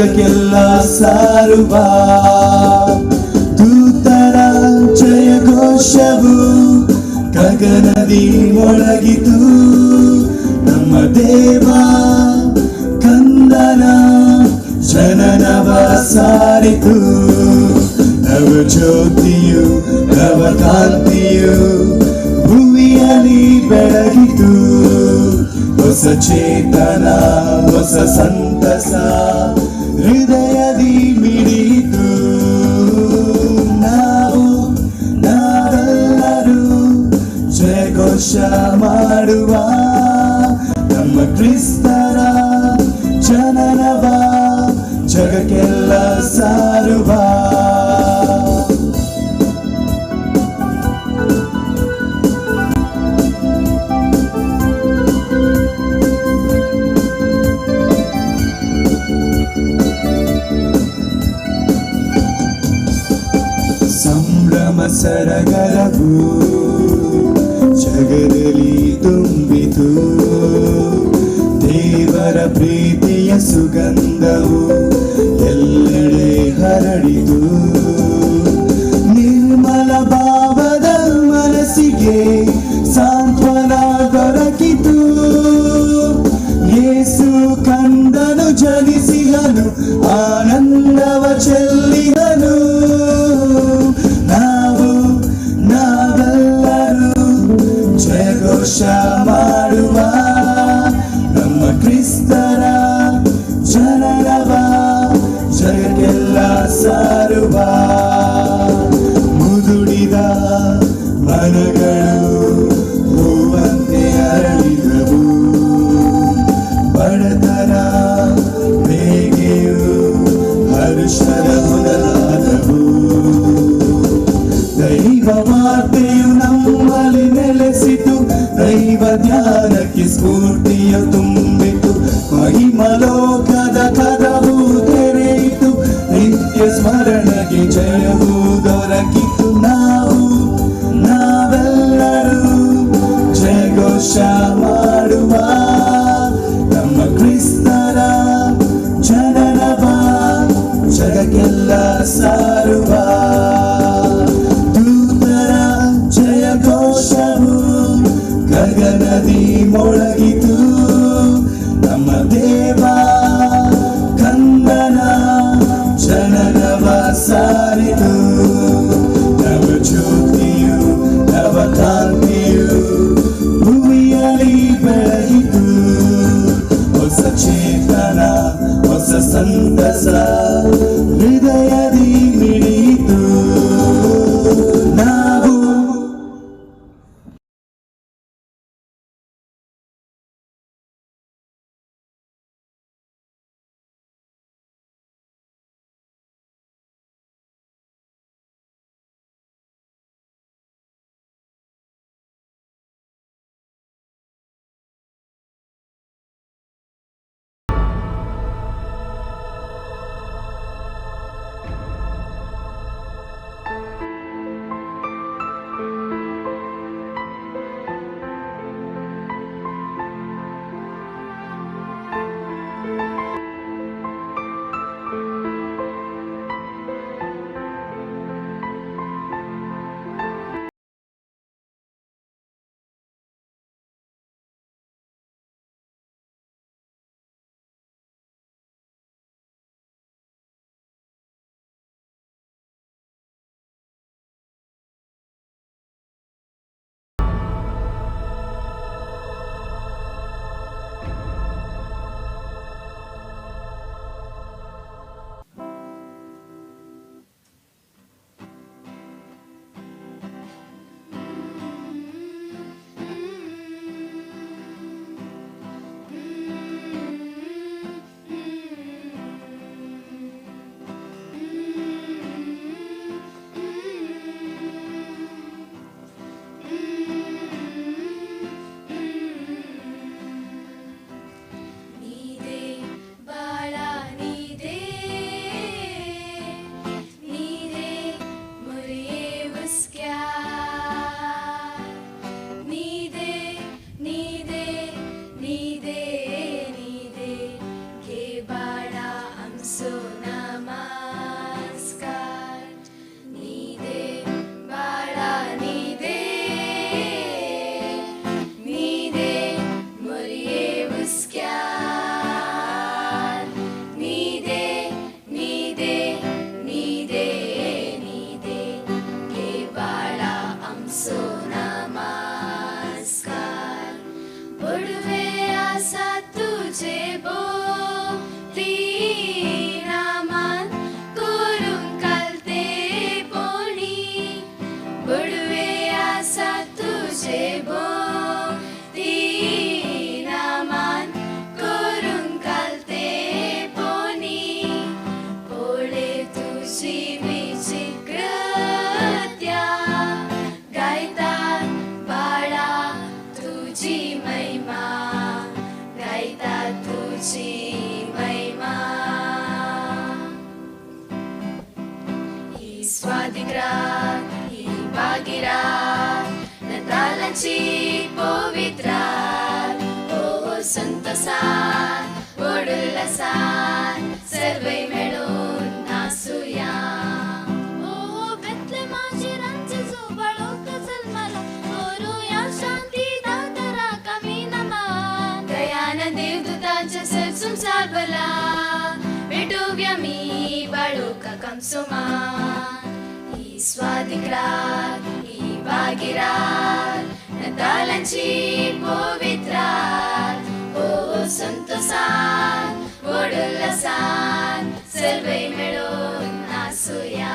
ಜಗಕ್ಕೆಲ್ಲ ಸಾರುವ ದೂತರ ಜಯ ಘೋಷವು ಗಗನದಿ ಮೊಳಗಿತು. ನಮ್ಮ ದೇವ ಕಂದನ ಜನನವ ಸಾರಿತು. ನವ ಜ್ಯೋತಿಯು ನವ ಕಾಂತಿಯು ಭೂಮಿಯಲ್ಲಿ ಬೆಳಗಿತು. ಹೊಸ ಚೇತನ ಹೊಸ ಸಂತಸ ಹೃದಯದಿ ಮಿಡಿಯಿತು. ನಾವೆಲ್ಲರೂ ಜಯಘೋಷ ಮಾಡುವ ನಮ್ಮ ಕ್ರಿಸ್ತರ ಜನನವ ಜಗಕ್ಕೆಲ್ಲ ಸಾರುವ. ಸಂಭ್ರಮ ಸರಗರವು ಜಗದಲ್ಲಿ ತುಂಬಿತು. ದೇವರ ಪ್ರೀತಿಯ ಸುಗಂಧವು ಎಲ್ಲೆಡೆ ಹರಡಿತು. ನಿರ್ಮಲ ಭಾವದ ಮನಸ್ಸಿಗೆ ಸಾಂತ್ವನ ದೊರಕಿತು. ಯೇಸು ಕಂದನು ಜನಿಸಿದನು ಆನಂದವ ಚೆಲ್ಲಿದನು. ನಾವೆಲ್ಲರೂ ಜಯಘೋಷ ಮಾಡುವ ನಮ್ಮ ಕ್ರಿಸ್ತರ ಜನನವ ಜಗಕ್ಕೆಲ್ಲ ಸಾರುವ. ಮುದುಡಿದ ಮನಗಳು ಹೂವಂತೆ ಅರಳಿದವು. ಬಡತನ ಬೇಗೆಯು ಹರುಷದ ಮೊದಲಾದವು. ದೈವ ವಾರ್ತೆಯು ನಮ್ಮಲ್ಲಿ ನೆಲೆಸಿತು. ದೈವ ಧ್ಯಾನಕ್ಕೆ ಸ್ಫೂರ್ತಿಯು ತುಂಬಿತು. ಮಹಿಮಲೋಕದ ಕದವು ತೆರೆಯಿತು. ನಿತ್ಯ ಸ್ಮರಣೆಗೆ ಜಯವು ದೊರಕಿತು. ನಾವೆಲ್ಲರೂ ಜಯಘೋಷ ಮಾಡುವ ನಮ್ಮ ಕ್ರಿಸ್ತರ ಜನನವ ಜಗಕ್ಕೆಲ್ಲ ಸಾರುವ. ದೂತರ ಜಯಘೋಷವು ಗಗನದಿ ಮೊಳಗಿತು. ನಮ್ಮ ದೇವ ಕಂದನ ಜನನವ ಸಾರಿತು. ನವ ಜ್ಯೋತಿಯು ನವ ಕಾಂತಿಯು ಭೂಮಿಯಲ್ಲಿ ಬೆಳಗಿತು. ಹೊಸ ಚೇತನ ಹೊಸ ಸಂತಸ ಹೃದಯದಿ ಮಿಡಿಯಿತು. ನಾವು तालांची पवित्रात ओ संतोषात उल्हासात सर्वे मिळून नाचूया. ओ बेथलेमाची रांची जुबाळोक जन्मला करूया शांती दातरा कमी नमन. दयानं देवदूतांच्या सरसून साबला भेटूया मी बाळोका कमसुमान. ही स्वादिक्रात ही बागिरात तालांची पवित्रात ओ संतोषात उल्हासात सर्वे मिळून नाचूया.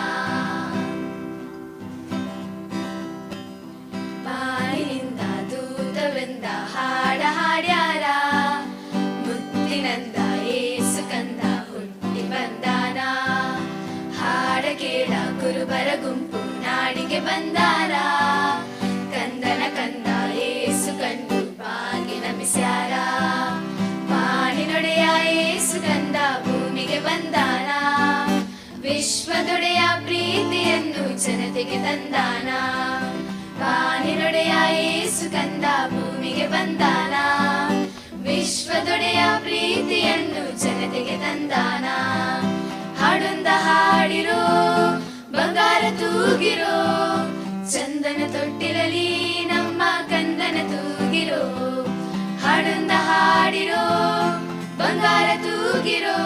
ಬಾಳಿನಿಂದ ದೂತವೃಂದ ಹಾಡ ಹಾಡ್ಯಾರ ಮುತ್ತಿನಂದ ಏಸು ಕಂದ ಹುಟ್ಟಿ ಬಂದಾನ. ಹಾಡ ಕೇಳ ಕುರುಬರ ಗುಂಪು ನಾಡಿಗೆ ಬಂದಾರ. ಕಂದನ ಕಂದ ಏಸು ಕಂಡು ಬಾಗಿ ನಮಿಸ್ಯಾರ. ಬಾಣಿನೊಡೆಯ ಏಸು ಕಂದ ಭೂಮಿಗೆ ಬಂದಾನ. ವಿಶ್ವದೊಡೆಯ ಪ್ರೀತಿಯನ್ನು ಜನತೆಗೆ ತಂದಾನ. ಬಾಣಿನೊಡೆಯ ಏಸು ಕಂದ ಭೂಮಿಗೆ ಬಂದಾನ. ವಿಶ್ವದೊಡೆಯ ಪ್ರೀತಿಯನ್ನು ಜನತೆಗೆ ತಂದಾನ. ಹಾಡೊಂದ ಹಾಡಿರೋ ಬಂಗಾರ ತೂಗಿರೋ ಚಂದನ ತೊಟ್ಟಿಲಲಿ ನಮ್ಮ ಕಂದನ ತೂಗಿರೋ. ಹಾಡೊಂದ ಹಾಡಿರೋ ಬಂಗಾರ ತೂಗಿರೋ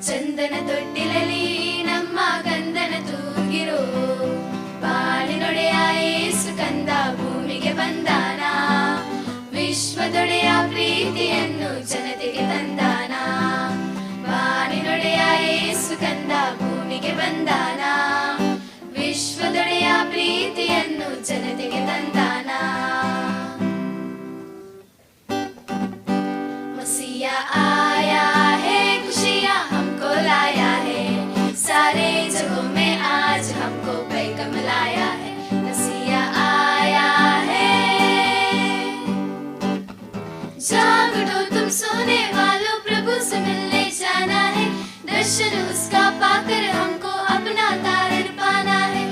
ಚಂದನ ತೊಟ್ಟಿಲಲಿ ನಮ್ಮ ಕಂದನ ತೂಗಿರೋ. ಬಾಳಿನೊಡೆಯ ಏಸು ಕಂದ ಭೂಮಿಗೆ ಬಂದಾನ. ವಿಶ್ವದೊಡೆಯ ಪ್ರೀತಿಯನ್ನು ಜನತೆಗೆ ತಂದಾನ. ಬಾಳಿನೊಡೆಯ ಏಸು ಕಂದ ಭೂಮಿಗೆ ಬಂದಾನ. ವಿಶ್ವದೊಡೆಯ ಪ್ರೀತಿಯನ್ನು ಜನತೆಗೆ ತಂದಾನ. मसीहा आया है खुशियाँ हमको लाया है. सारे जगहों में आज हमको पैगाम लाया है. मसीहा आया है. जाग उठो तुम सोने वालों प्रभु से मिलने जाना है. दर्शन उसका पाकर हमको अपना तारण पाना है.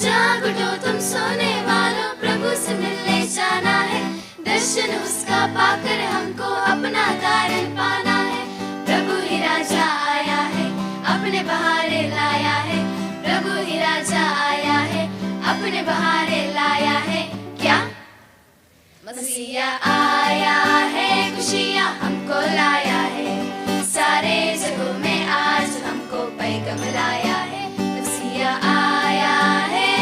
जाग उठो तुम सोने वालों प्रभु से मिलने जाना है. दर्शन उसका पाकर हमको अपना तारण पाना है. प्रभु ही राजा आया है अपने बहारे लाया है. प्रभु ही राजा आया है अपने बहारे लाया है. क्या मसीहा आया है खुशियाँ हमको लाया है. सारे जगहों में आज हमको पैगाम लाया है. मसीहा आया है.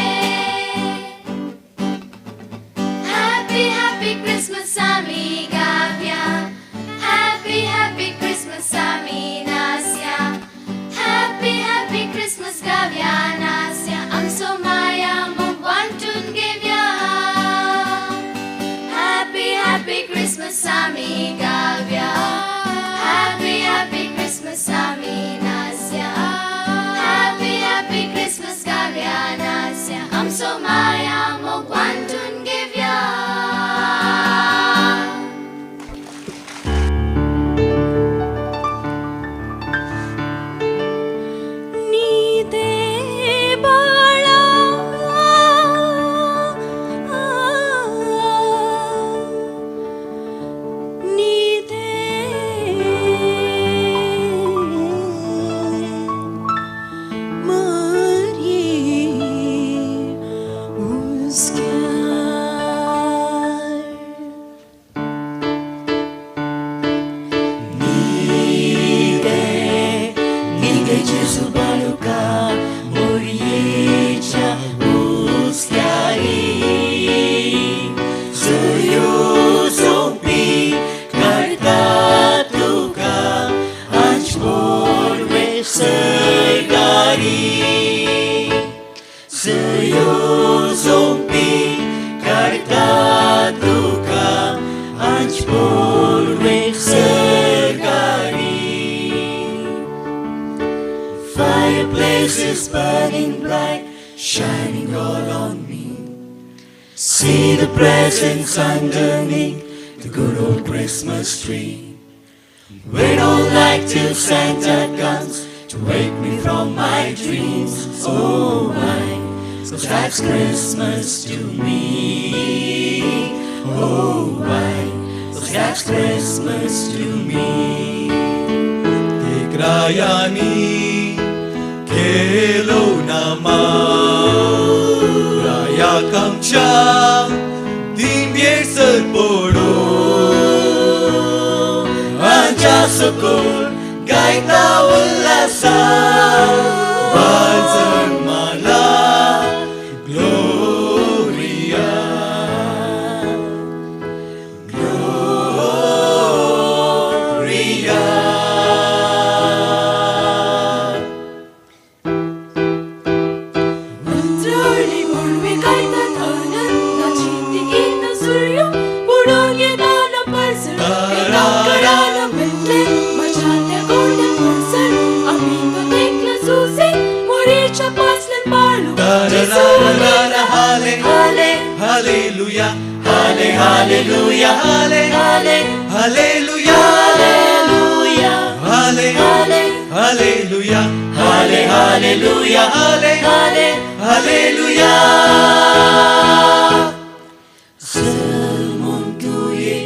Happy happy Christmas amiga. Happy happy Christmas aminasia. Happy happy Christmas gavianasia. Ang somaya mo wantun gevya. Happy happy Christmas amiga. Happy happy Christmas aminasia. Happy happy Christmas gavianasia. Ang somaya mo wantun gevya. ನೀತೆ ಬಾಳ ನೀತೆ Marie Nide Gesù baluka Moriyecha uskari Suyo zombi kartatuka Anchborwe sergari Suyo zombi kartatuka Anchborwe sergari Fireplaces burning bright, shining all on me. See the presents underneath the good old Christmas tree. Wait all night till Santa comes to wake me from my dreams. Oh, So that's Christmas to me. Oh, why? So that's Christmas to me. Tikrayani kelo naman raya kang siyang dimbye serpodo anja sokol gai tawalasa balzer mala gloria gloria. Mandrali mulvi kaita thanan na chitigin na suryo pudogye dana parser ekakara metle machate golden person amito tekla susi moricha paslen balu Hallelujah, halle, hallelujah, halle, halle, hallelujah, hallelujah, halle, halle, hallelujah, halle, hallelujah, halle, halle, hallelujah. Salmon tuye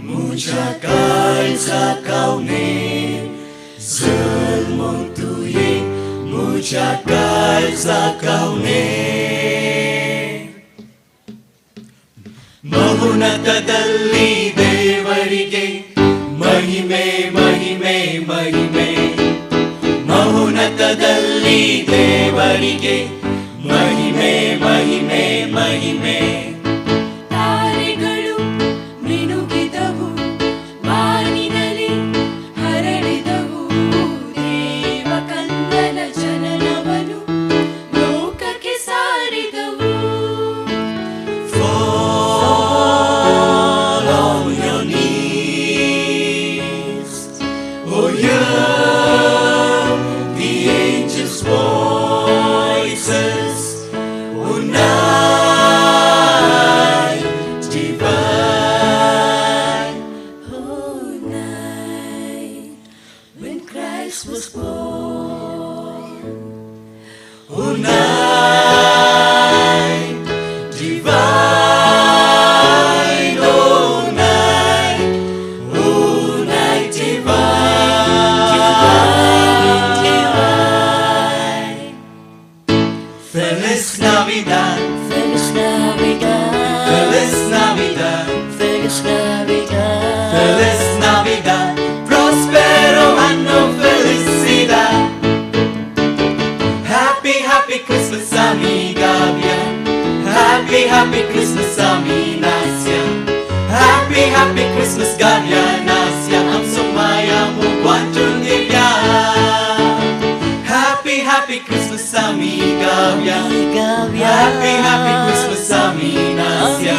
muchakal sa kaune, salmon tuye muchakal sa kaune. ಮಹುನತದಲ್ಲಿ ದೇವರಿಗೆ ಮಹಿಮೆ ಮಹಿಮೆ ಮಹಿಮೆ ಮಹುನತದಲ್ಲಿ ದೇವರಿಗೆ ಮಹಿಮೆ ಮಹಿಮೆ ಮಹಿಮೆ. ತಾರೆಗಳು ಮಿನುಗಿದವು ಬಾನಿನಲ್ಲಿ ಹರಡಿದವು ದೇವಕಂದನ ಜನನವನು ಲೋಕಕ್ಕೆ ಸಾರಿದವು. Fall on your knees, oh hear the angels' voices, oh night divine, oh night when Christ was born, oh night divine, oh night divine. Feliz Navidad, Feliz Navidad, Feliz Navidad, Feliz Navidad, Feliz Navidad, prospero anno felicidad. Happy, happy Christmas, amiga mia. Happy, happy Christmas, Aminasia. Happy, happy Christmas, Gavia Nasia. Ang sumaya mo, Guanjun Divya. Happy, happy Christmas, amiga mia. Happy, happy Christmas, Aminasia.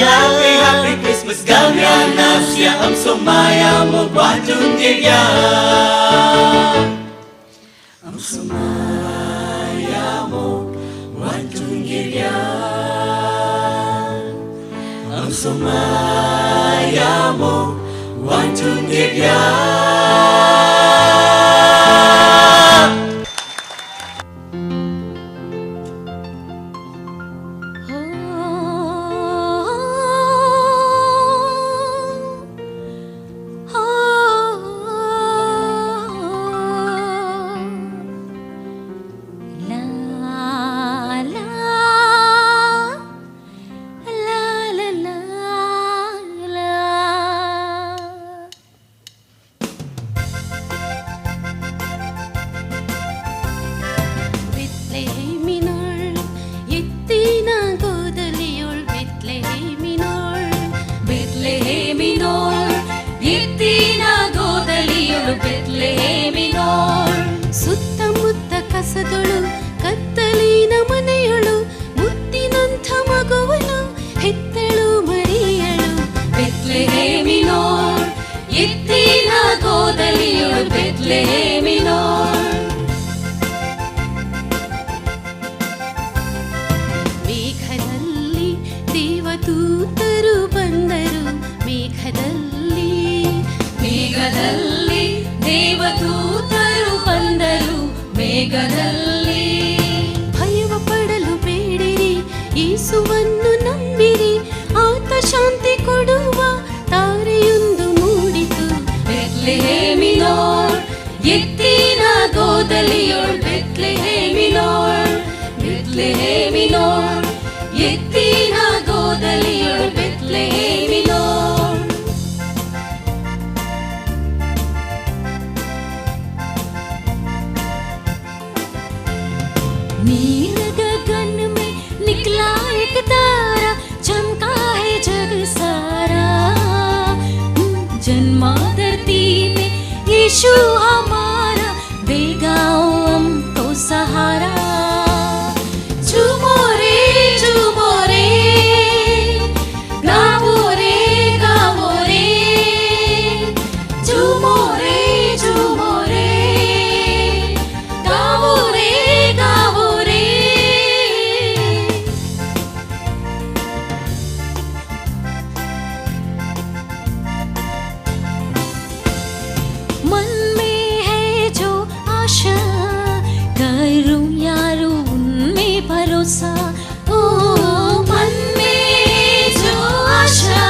Happy, happy Christmas, Gavia Nasia. Ang sumaya mo, Guanjun Divya. Ang sumaya mo, Guanjun Divya. Ang sumaya mo, Guanjun Divya. ಸುತ್ತಮುತ್ತ ಕಸದೊಳು ಕತ್ತಲಿನ ಮನೆಯೊಳು ಮುತ್ತಿನಂಥ ಮಗುವನು ಹೆತ್ತಳು ಮರಿಯಳು ಬೆತ್ಲೆಹೇಮಿನೋರ್ ಎತ್ತಿನ ಗೋದಲಿಯೊಳು ಬೆತ್ಲೆಹೇಮಿನೋರ್. ಮೇಘದಲ್ಲಿ ದೇವದೂತರು ಬಂದರು, ಮೇಘದಲ್ಲಿ ಮೇಘದಲ್ಲಿ ದೇವದೂತರು ಬಂದರು, ಮೇಘದಲ್ಲಿ ಭಯವ ಪಡಲು എത്തിനാഗോദലിയോൾ ബെത്ലഹേമിനോൾ ബെത്ലഹേമിനോൾ എത്തിനാഗോദലിയോൾ ബെത്ലഹേമിനോൾ नील गगन में निकला एक तारा चमका है जग सारा जन्मा धरती में यीशु हमारा देगा हमको सहारा झूमो रे गावो रे गावो रे झूमो रे गावो रे गावो रे मन में है जो आशा करूं यारो उनमें भरोसा ओ मन में जो आशा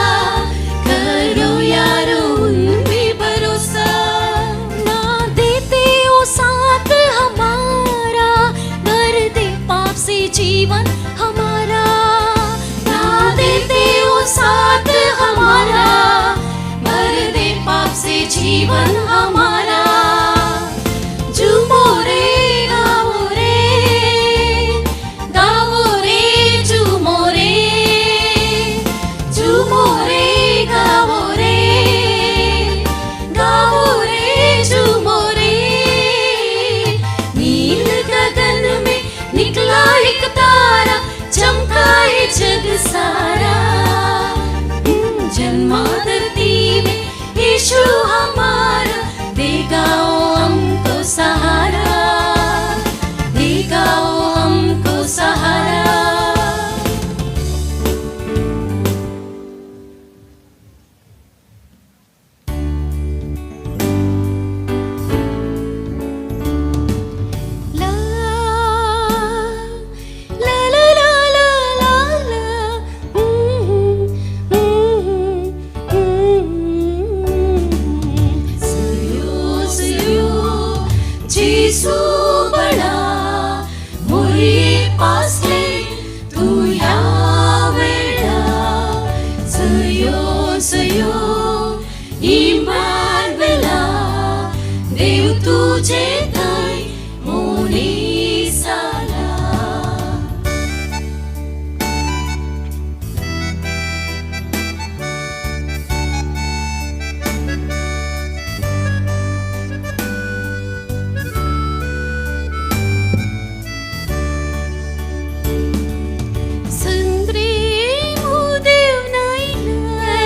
करूं यारो उनमें भरोसा ना देते ओ साथ हमारा भर दे पाप से जीवन हमारा ना देते ओ साथ हमारा भर दे पाप से जीवन हमारा झूमो रे गावो रे झूमो रे गावो रे झूमो रे नील गगन में निकला एक तारा चमका है जग सारा जन्मा धरती में यीशु हमारा देगा हमको सहारा देगा हमको सहारा ला ला ला ला ला ला ला सुयो जीसू बड़ा मुरी पास ले तू यावेड़ा सुयो ईमान वेला देव तुझे ताई मोनी साला संद्रे मुदेव नाईला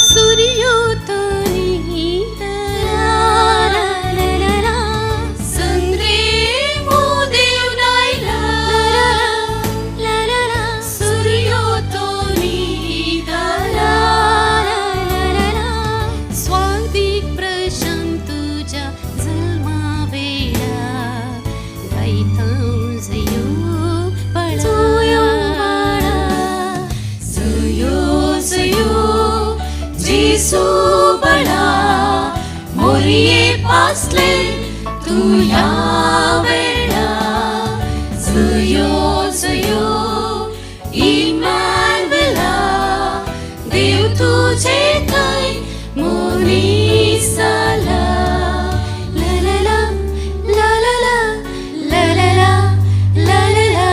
सूर्यो तो नीला संद्रे मुदेव नाईला सूर्यो तो नीला स्वादिक प्रशांत तुझा जन्मा वेळा गायतं जयो सुयो जीसू बड़ा मोरिये पासले तू यावेड़ा सुयो ईमान वेला देव तुझे ताई मोनी साला ला ला ला ला ला ला ला ला ला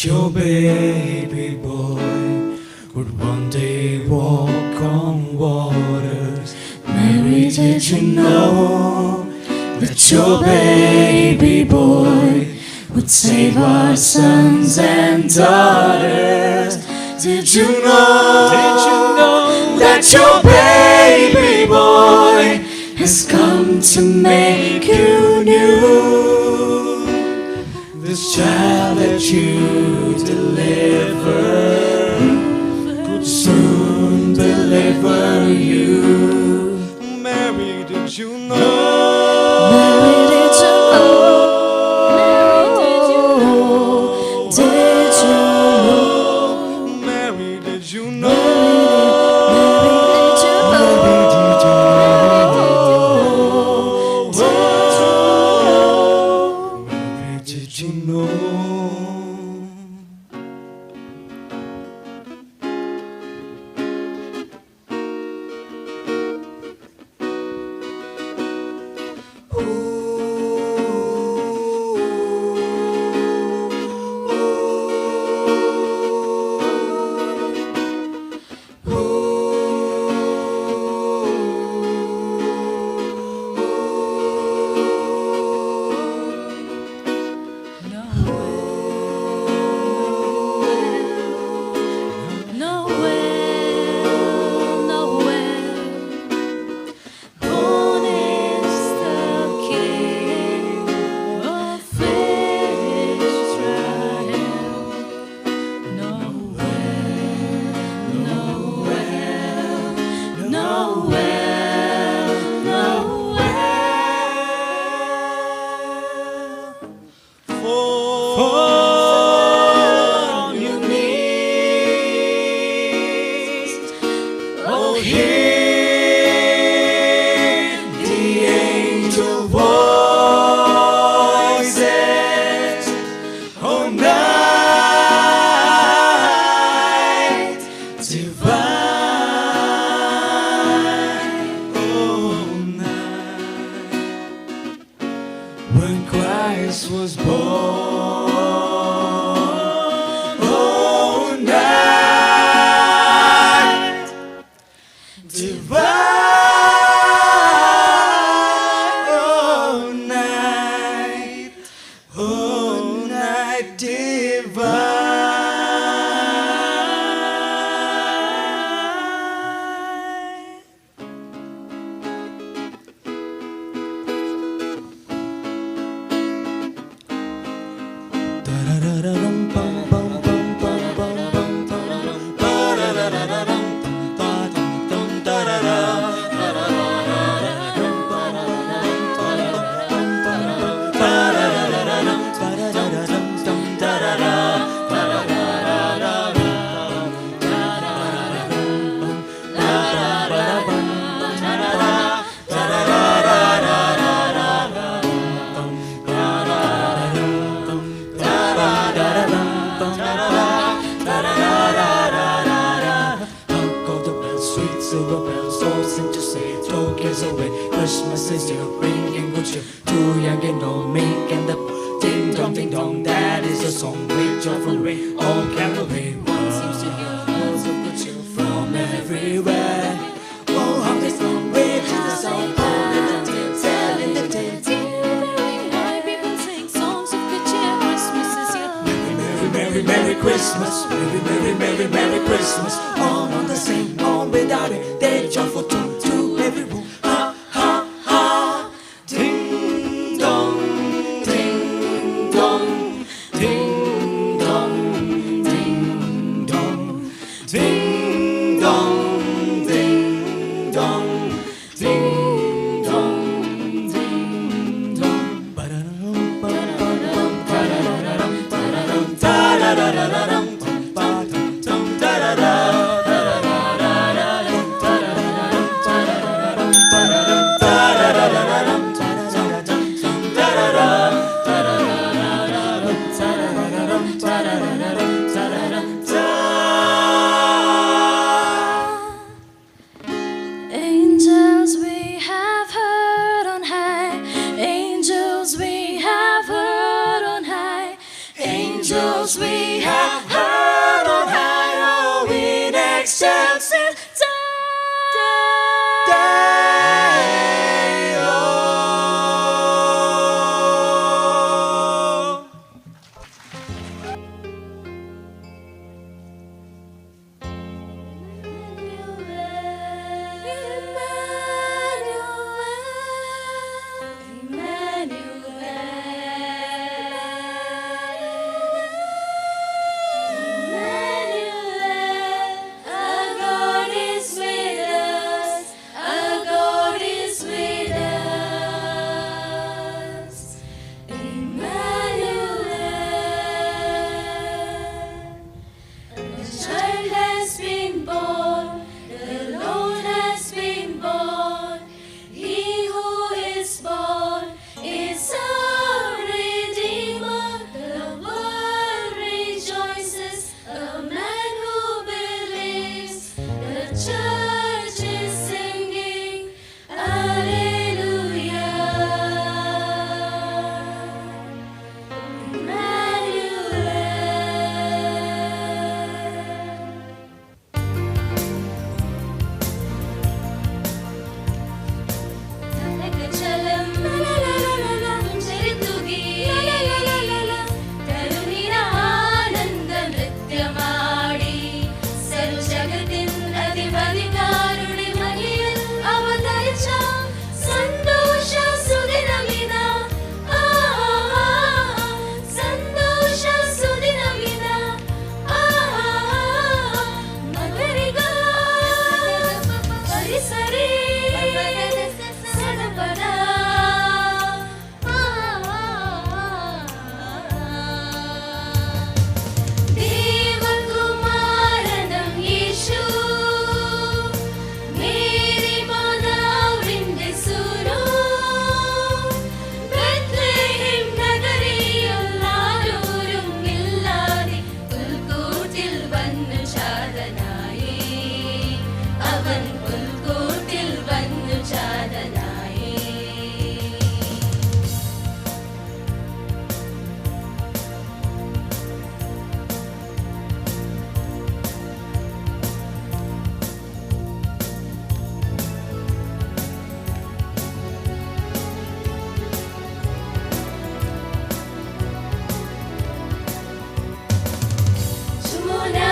your baby boy would one day walk on waters. Mary, did you know that your baby boy would save our sons and daughters. Did you know that your baby boy has come to make you new? This child that you deliver could soon deliver you. Mary, did you know? Mary, did you know? Did you know? Mary, did you know?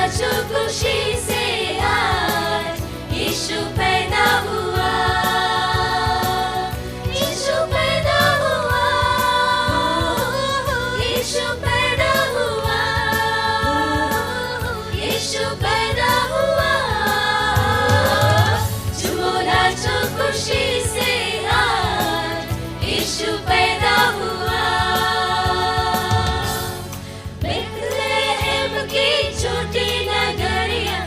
नाचो खुशी से आज यीशु पैदा हुआ, यीशु पैदा हुआ, यीशु पैदा हुआ, यीशु पैदा हुआ। झूमो नाचो खुशी से आज यीशु पैदा हुआ। बेथलेहम की छोटी नगरिया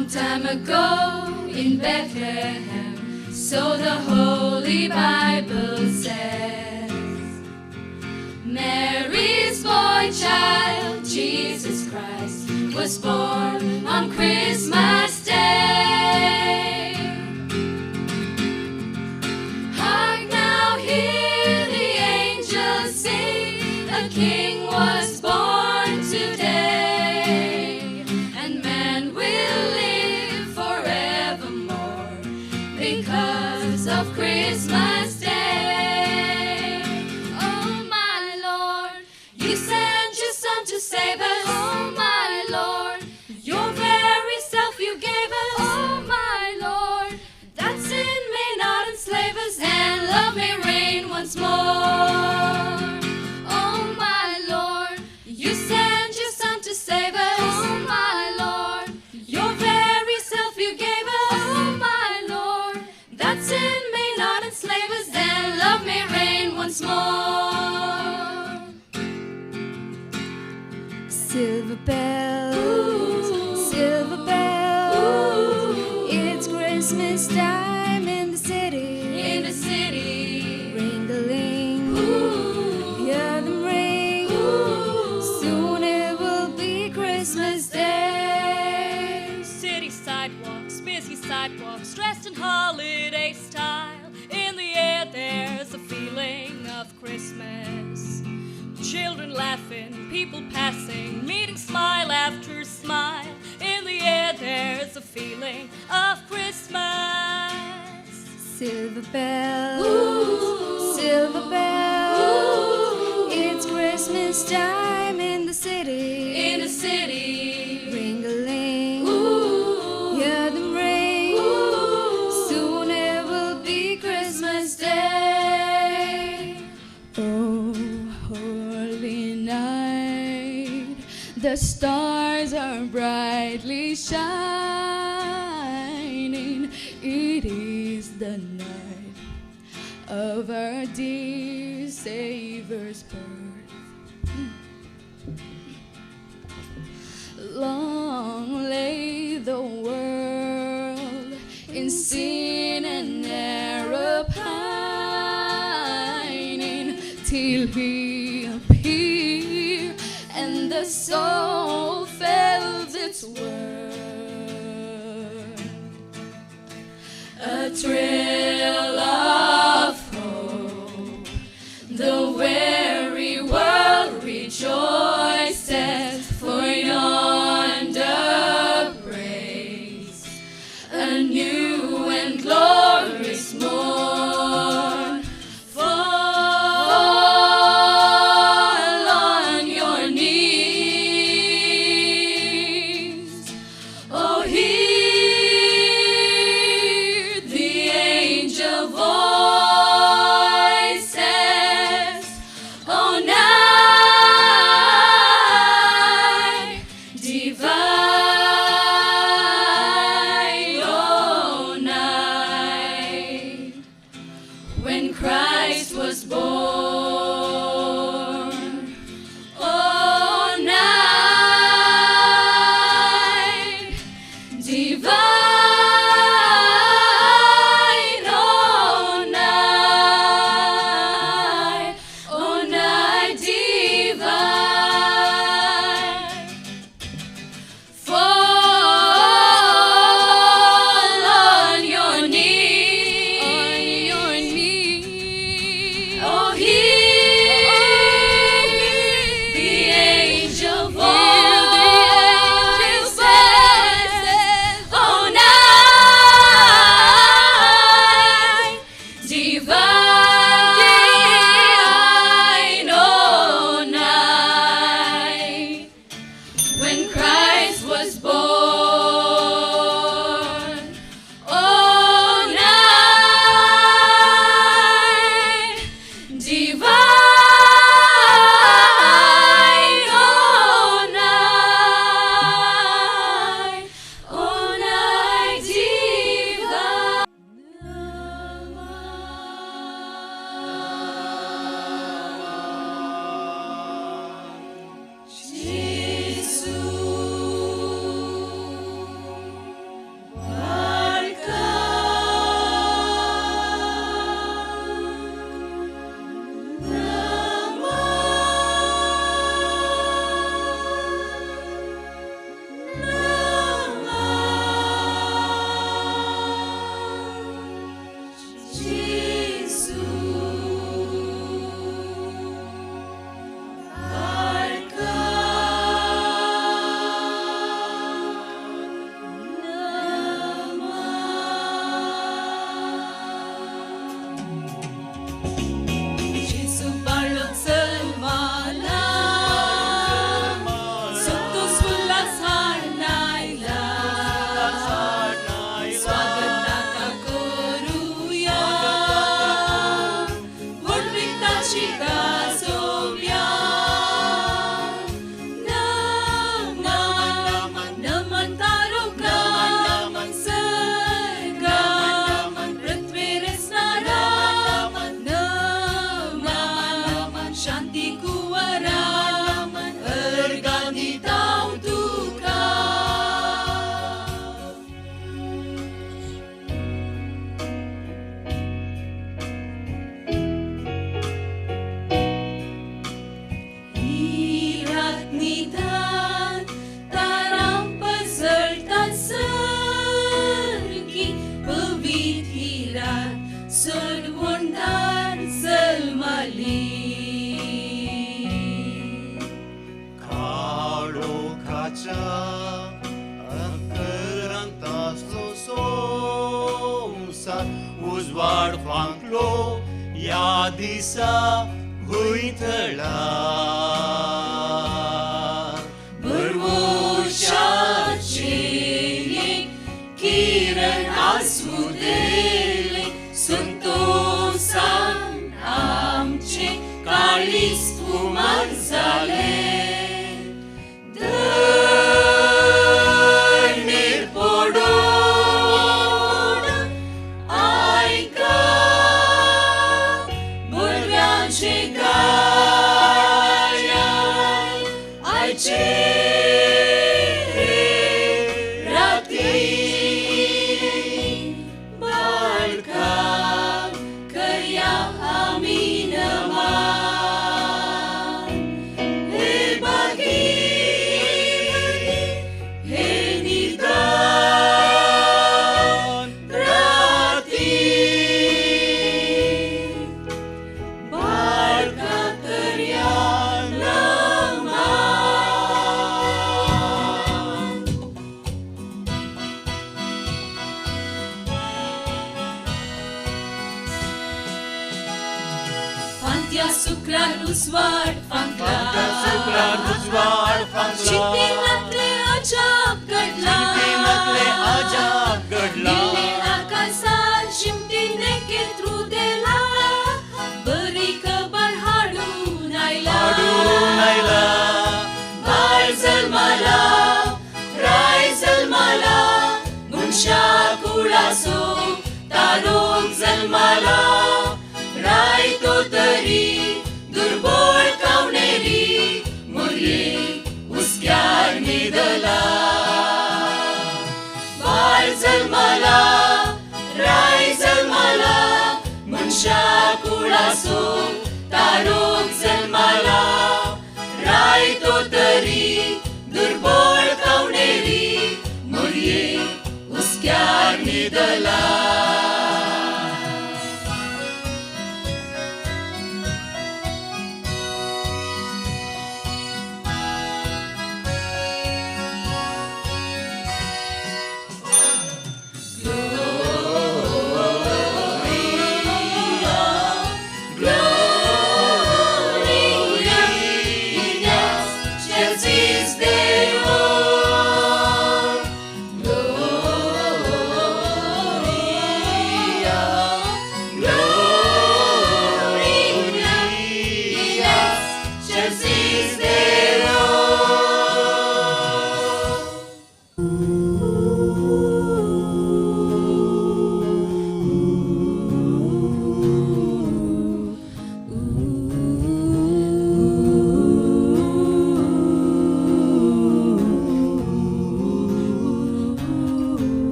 long time ago in Bethlehem, so the Holy Bible says. Mary's boy child, Jesus Christ, was born on Christmas Day. Hark now, hear the angels sing, a king was born today, and man will live forevermore because of Christmas Day. Oh my Lord, you sent your Son to save us. Oh my Lord, your very self you gave us. Oh my Lord, that sin may not enslave us, and love may reign once more. Oh my Lord, you sent your Son to save us. Oh my Lord, your very self you gave us. Oh my Lord, that sin may not enslave us, and love may reign once more. Silver bells, silver bells, it's Christmas time in the city. In the city, ring-a-ling, hear them ring. Soon it will be Christmas Day. City sidewalks, busy sidewalks, dressed in holiday style. In the air there's a feeling of Christmas. Children laughing, people passing, meeting smile after smile. In the air there's a feeling of Christmas. Silver bells, silver bells, it's Christmas time in the city. In the city, ring-a-ling, hear them ring. Soon it will be Christmas Day. Oh, holy night, the stars are brightly shining. It is the night of our dear Savior's birth. Long lay the world in sin and error pining, till he appeared and the soul felt its worth. A thrill of hope, the weary world rejoices, for yonder breaks a new and glorious morn. Fall on your knees, oh hear the दिशा भुइँतळा वर्षाचे किरण आसुदेले संतोषान आमचे काळीज उमार झाले धरणीर पडून ऐका बऱ्यांचे गायन आयचे Uzward Shikinatle ajab gadla Dille akasar shimtine ke trudela Bari kabar hadun aila Bai zalmala Rai zalmala Munsha kulaso Tarok zalmala Rai to tari दुर्बळ कावनेरी मुर्ये उसक्यार निदला बाळ जल्माला राय जल्माला मनशा कुळासो तारोक जल्माला राय तो तरी दुर्बळ कावनेरी मुर्ये उसक्यार निदला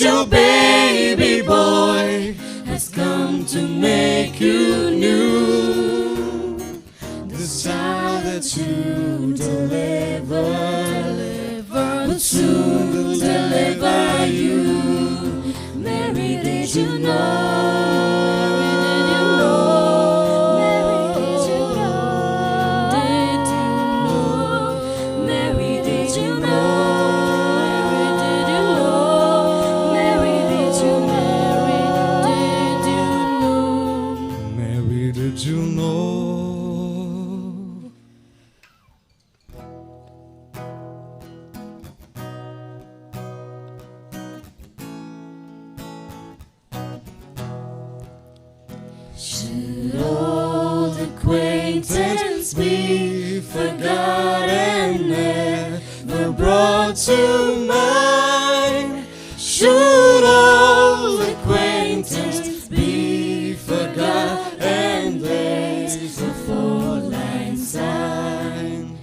Your baby boy has come to make you new. The child that you deliver will soon deliver you. Mary, did you know? Should old acquaintance be forgotten, never brought to mind? Should old acquaintance be forgotten, there's a four-line sign.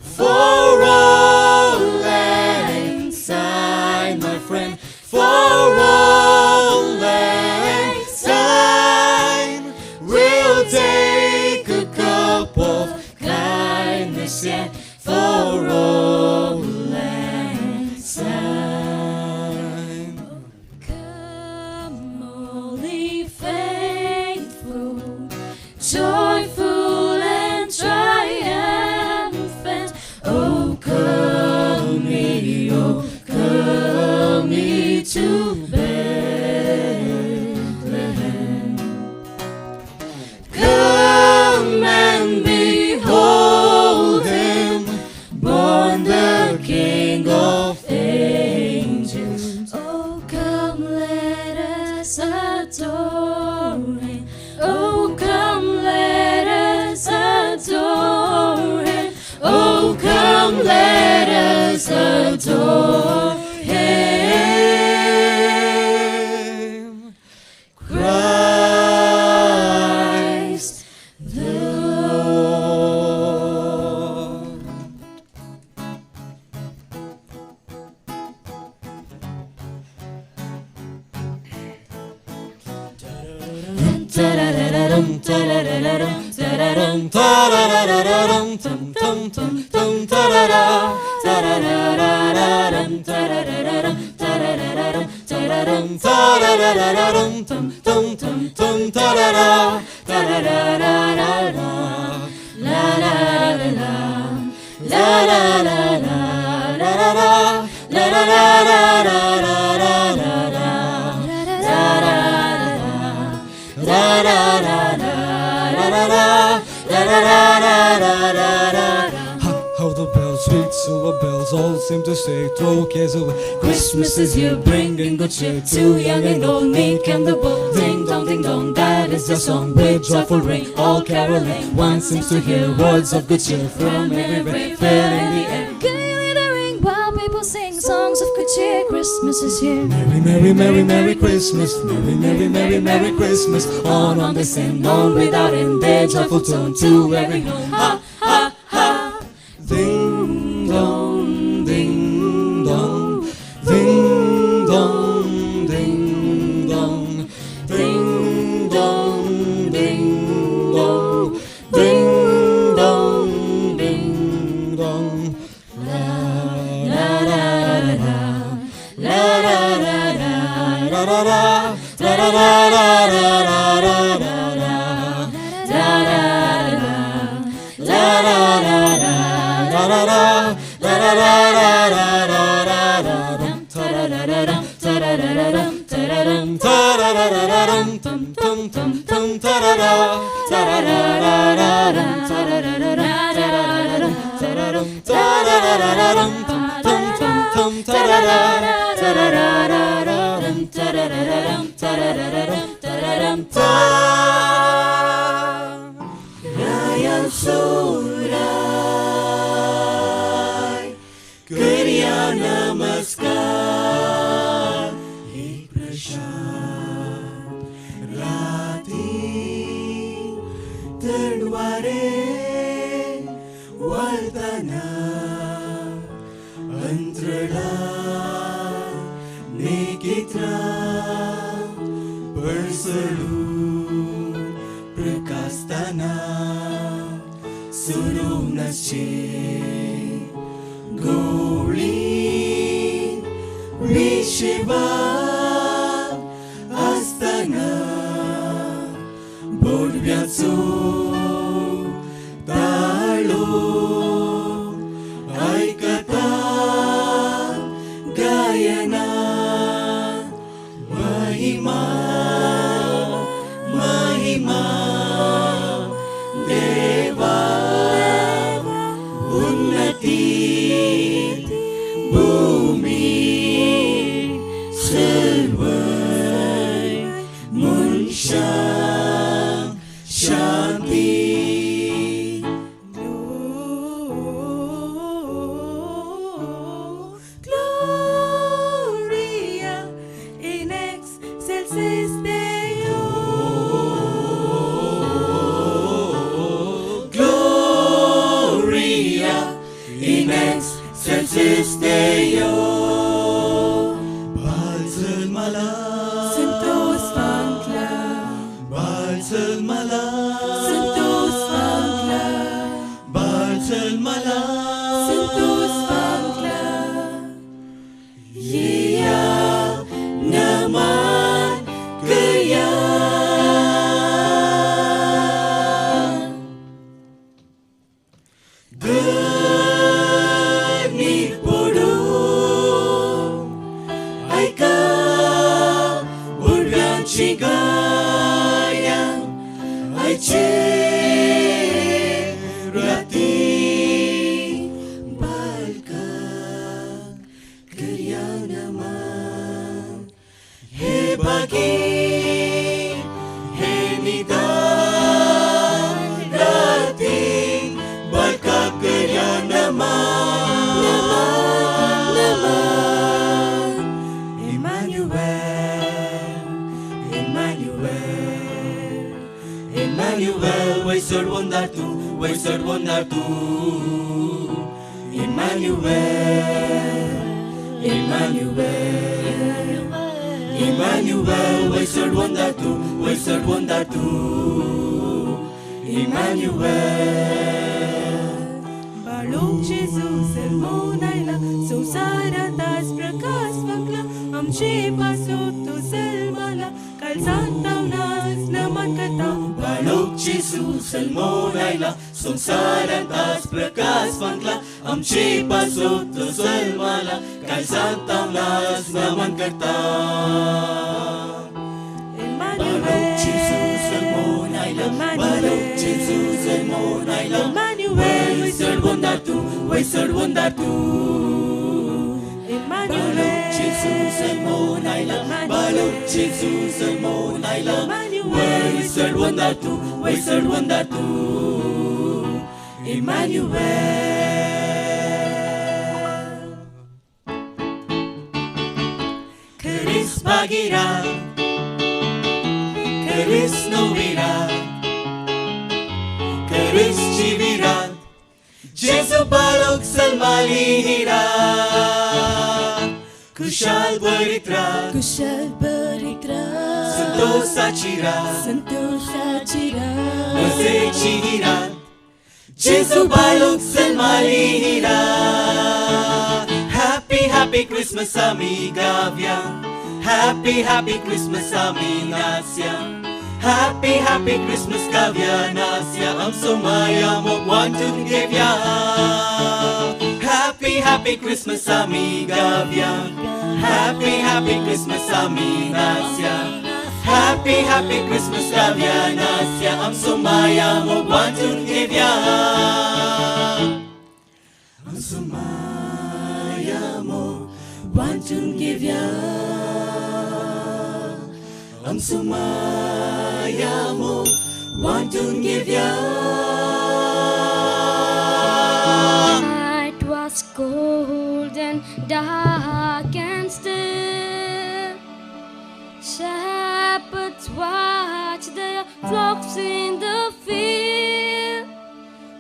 For old lang syne, my friend, for old lang syne, we'll take a cup of kindness yet for old lang joyful and triumphant. Oh, come ye to Bethlehem. Come and behold him, born the King of angels. Oh, come, let us adore him. Oh, come, let us adore him. Oh, come, let us adore him. Christ the Lord. Ta-da-da-da-dum, ta-da-da-da-dum, ta-da-dum, ta-da-da-da-dum, tum-tum, tum-tum, ta-da-da, ta-da-da-da-da-dum, ta-da-da-da-dum, ta-da-da-da-dum, ta-da-dum, ta-da-da-da-dum, tum-tum, tum-tum, ta-da-da, ta-da-da-da-da-da, la-la-la-la, la-la-la-la, la-la-la, la-la-la-la-la-la-la-la. How the bells, sweet silver bells, all seem to say, throw cares away. Christmas is here, bringing good cheer to young and old, meek and the bold. Ding dong, that is the song with joyful ring, all caroling. One seems to hear words of good cheer from everywhere, filling the air. Glittering while people sing songs of good cheer. Christmas is here. Merry, merry, merry, merry Christmas. Merry, merry, merry, merry Christmas. On they sing, on without end, their joyful tone to every home. Ha, ha, ha. Ding dong, ding dong, ding dong, ding dong, ding dong, ding dong, ding dong, ding dong. La la la la, la la la la, la la la, la la la la la la la la, la la la, la la la. La la la la la la la la la la dum ta-da-da-da-dum ta-da-da-da-dum ta-da-dum ta-da-da-da-dum tum tum tum tum ta-da-da ta-da-da-da-da-dum ta-da-da-da-dum ta-da-dum ta-da-da-da-dum tum tum tum tum ta-da-da ta-da-da-da-dum ta-da-da-da-dum ta-da-da-da-dum ta-da-dum ta. Raya Sura करिया नमस्कार हे प्रशांत राती तडवारे वर्तना अंतरला नेकित्रा परसलू प्रकाशतना सुरू नशे Goli Vishiva Astana Bodvyatsu Talo Aikata Gayana Mahima Mahima Deva Unnati Excelsis Deo. Balzel Mala Santos Fankla Balzel Mala Santos Fankla Balzel Mala Santos Fankla Iya naman kaya cerati balkang keriang naman he bagi he nidan rati balkang keriang naman Emmanuel, way sir wonder tu Emmanuel, way sir wonder tu Emmanuel. बाळोक जेजू जन्मोनायला संसारात आज प्रकाश फकला आमचे पासो तो जन्माला काल सांगतावनाच नमन करता बाळोक जेजू जन्मोनायला संसारात आज प्रकाश फकला आमचे पासो तो जन्माला काल सांगतावनाच नमन करता बाळोक जेजू जन्मोनायला बाळोक जेजू जन्मोनायला way sir wonder tu Emmanuel Jesus and Monaila Balok Jesus and Monaila way sir wonder tu Emmanuel. Keris bagira Keris novira Keris civiran Jesu balok salmalihira Kushal beritra Sentosa cira Ose cihiran Jesu balok salmalihira Happy Christmas amigavia Happy Christmas aminasya Happy Christmas Kavianasya Ang sumaya mo wantun gevya Happy Christmas amigavya Happy Christmas aminasya Happy Christmas Kavianasya Ang sumaya mo wantun gevya Ang sumaya mo wantun gevya Ang sumaya mo wantun gevya Night was cold and dark and still. Shepherds watch their flocks in the field,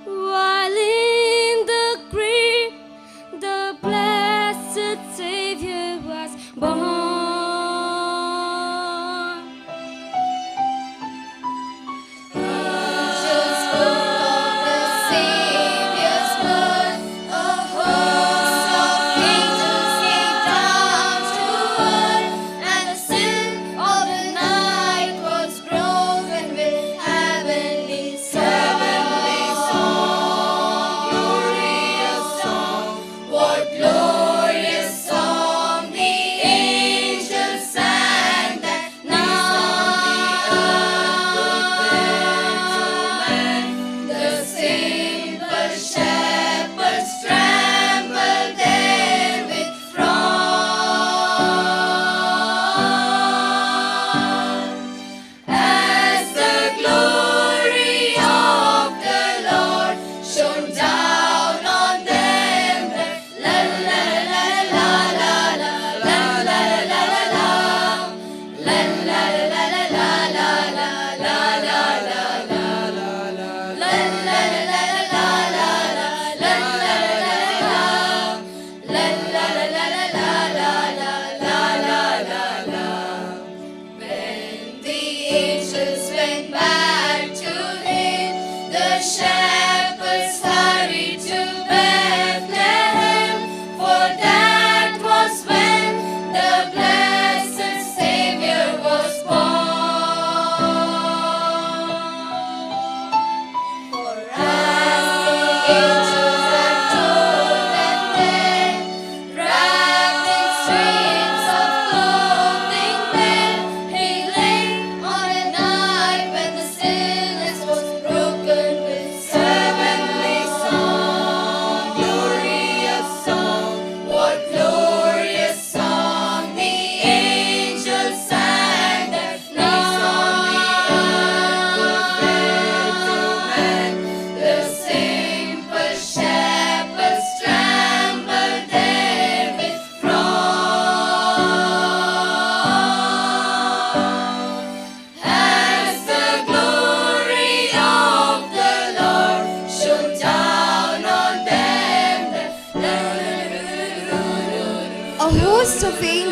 while in the crib the blessed Savior was born. Have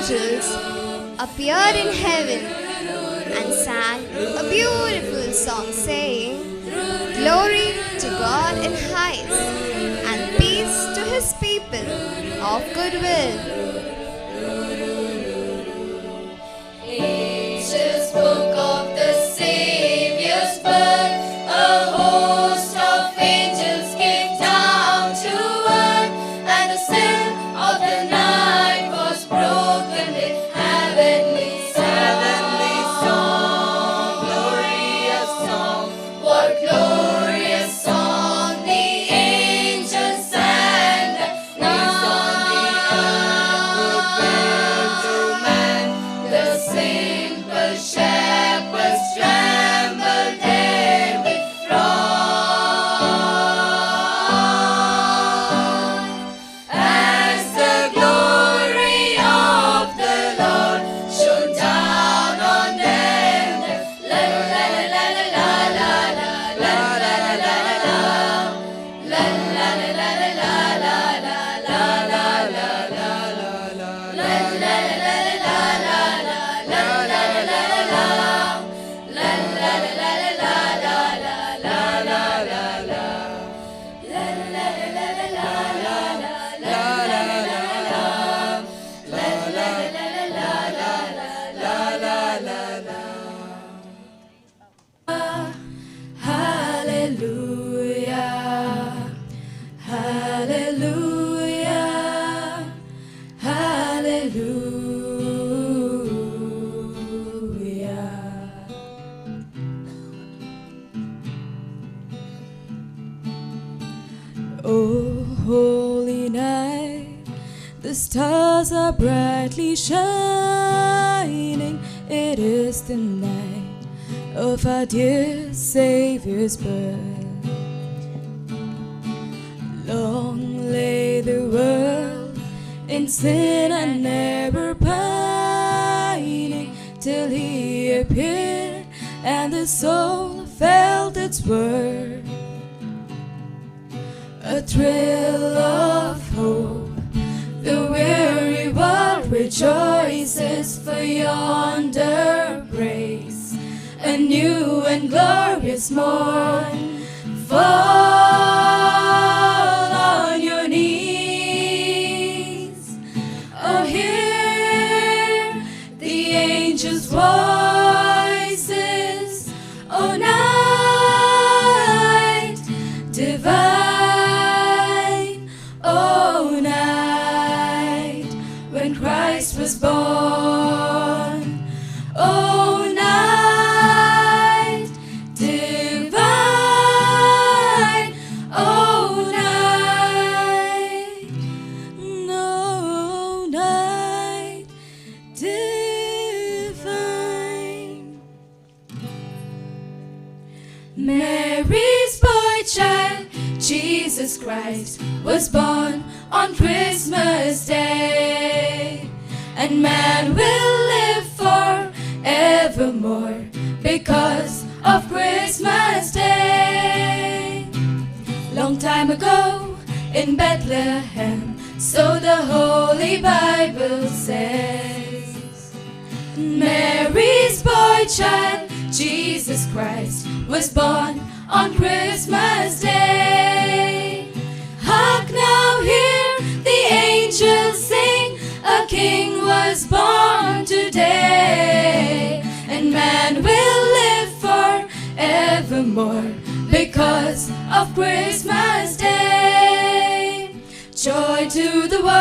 angels appeared in heaven and sang a beautiful song saying, "Glory to God in highest, and peace to his people of good will." Angels spoke of the Savior's birth. A host of angels came down to earth, and the still of the night was broken with heavenly song. Glorious song, what glorious song the angels sang that night. Goodwill to man, the simple shepherds trembled there with fright, as the glory of the Lord shone down on them. La la la la la la la la la la la la la la la la Hallelujah, hallelujah, hallelujah. Oh, holy night, the stars are brightly shining. It is the night of our dear Savior's birth. Long lay the world in sin and error pining, till he appeared and the soul felt its worth. A thrill of hope, the weary world rejoices, for yonder breaks a new and glorious morn. Fall on your knees, oh hear the angels' voices, oh night divine, oh night when Christ was born, oh night divine, oh night, no night divine. Mary's boy child, Jesus Christ, was born on Christmas Day, and man will live forevermore because of Christmas Day. Long time ago in Bethlehem, so the Holy Bible says, Mary's boy child, Jesus Christ, was born on Christmas Day. Hark now, hear the angels sing, a king was born today, and man will live forevermore because of Christmas Day. Joy to the world,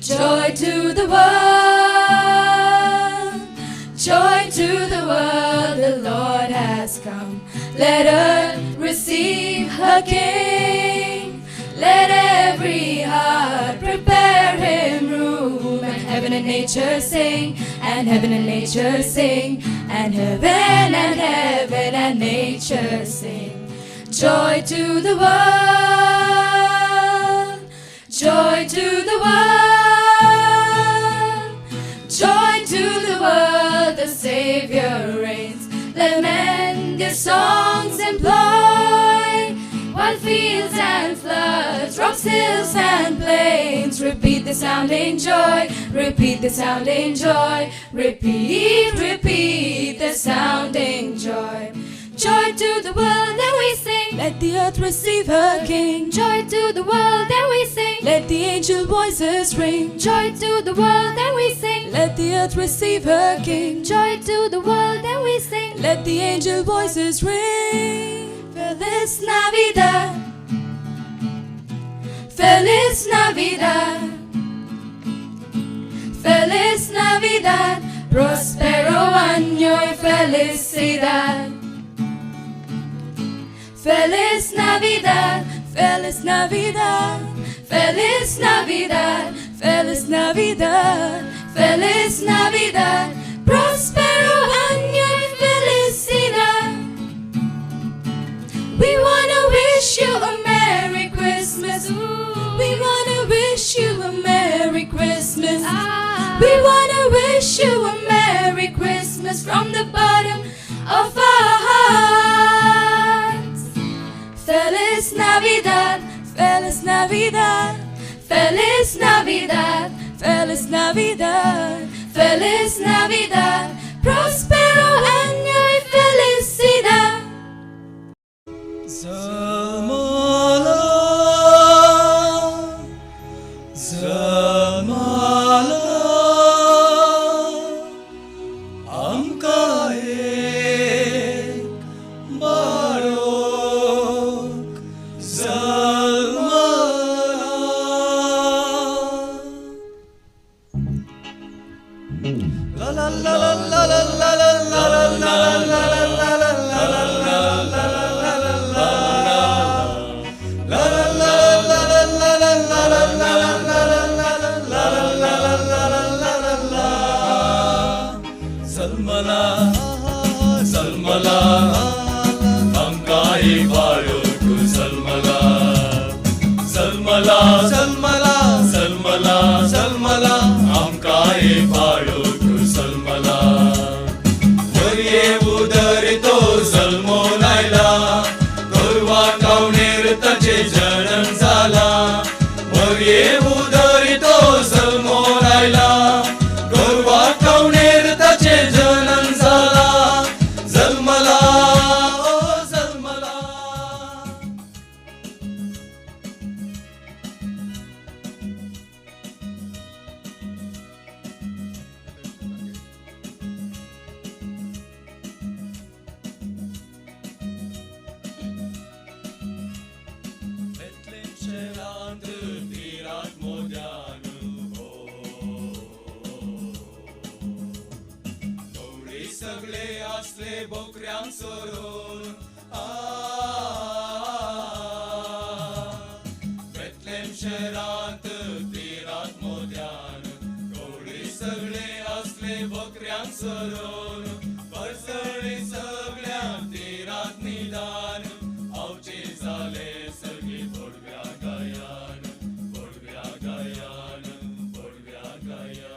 joy to the world, joy to the world, the Lord has come. Let earth receive her King. Let every heart prepare him room. And heaven and nature sing, and heaven and nature sing, and heaven and nature sing. Joy to the world, joy to the world, joy to the world, the Savior reigns. Let men their songs employ, while fields and floods, rocks across hills and plains. Repeat the sounding joy, repeat the sounding joy, repeat, repeat the sounding joy. Joy to the world that we sing, let the earth receive her King. Joy to the world that we sing, let the angel voices ring. Joy to the world that we sing, let the earth receive her King. Joy to the world that we sing, let the angel voices ring. Feliz Navidad, Feliz Navidad, Feliz Navidad, prospero año y felicidad. Feliz Navidad, Feliz Navidad, Feliz Navidad, Feliz Navidad, Feliz Navidad, prospero año y felicidad. We wanna wish you a Merry Christmas. We wanna wish you a Merry Christmas. We wanna wish you a Merry Christmas from the bottom of our hearts. Feliz Navidad, Feliz Navidad, Feliz Navidad, Feliz Navidad, Feliz Navidad, prospero año y felicidad. Zamala, Zamala, amka ek barok Zamala. La la la la la la la la la la la Salmala, amka ek barok Salmala, Salmala, Salmala, Salmala, Salmala, amka ek barok Salmala. Vari udarito Salmonaila, Gorwa kauner tache janam zala. Vari udarito Salmonaila, Gorwa kauner tache janam zala. Zalmala, oh Zalmala. Bethlehem शहरात तीरात मोद्यान हो. थोडे सगळे असले बोकऱ्यांक सोडून Bethlem शहरात तीरात मोद्यान थोडे सगळे असले बोकऱ्यांक सोडून परसळे सगळ्या तीरात निदान आवचे झाले सगळे भोडव्या गायान, भोडव्या गायान, भोडव्या गायान.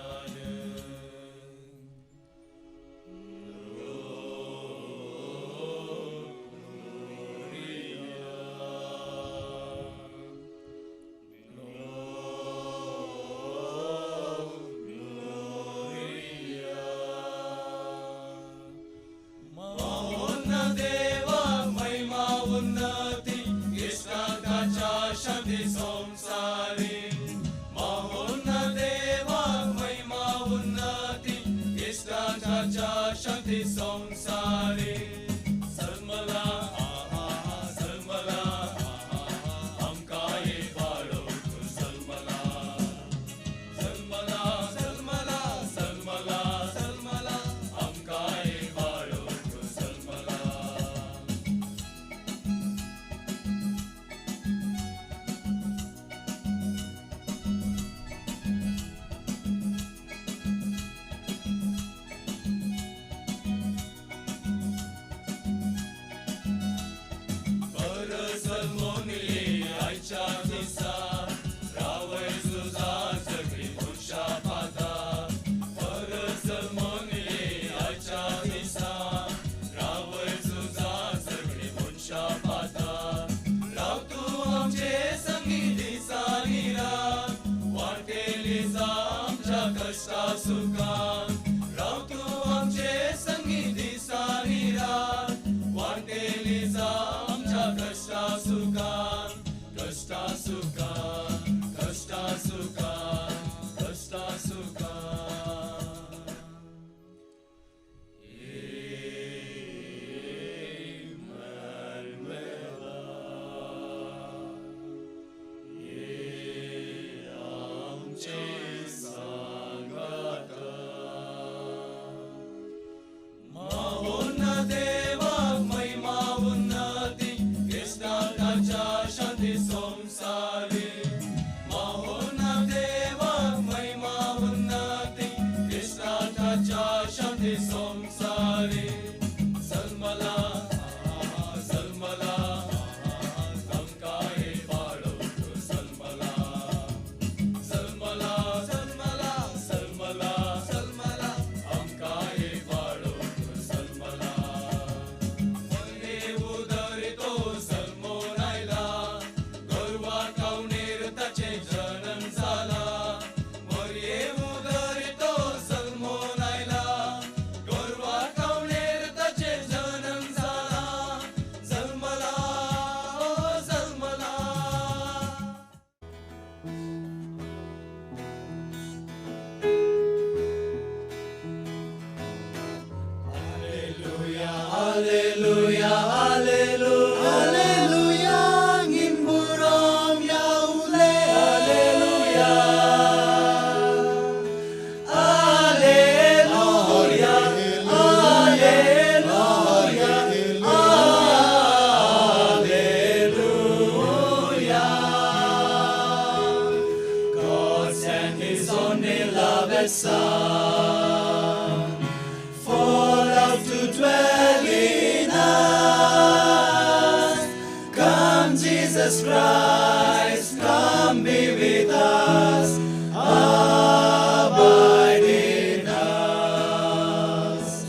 Jesus Christ, come be with us, abide in us.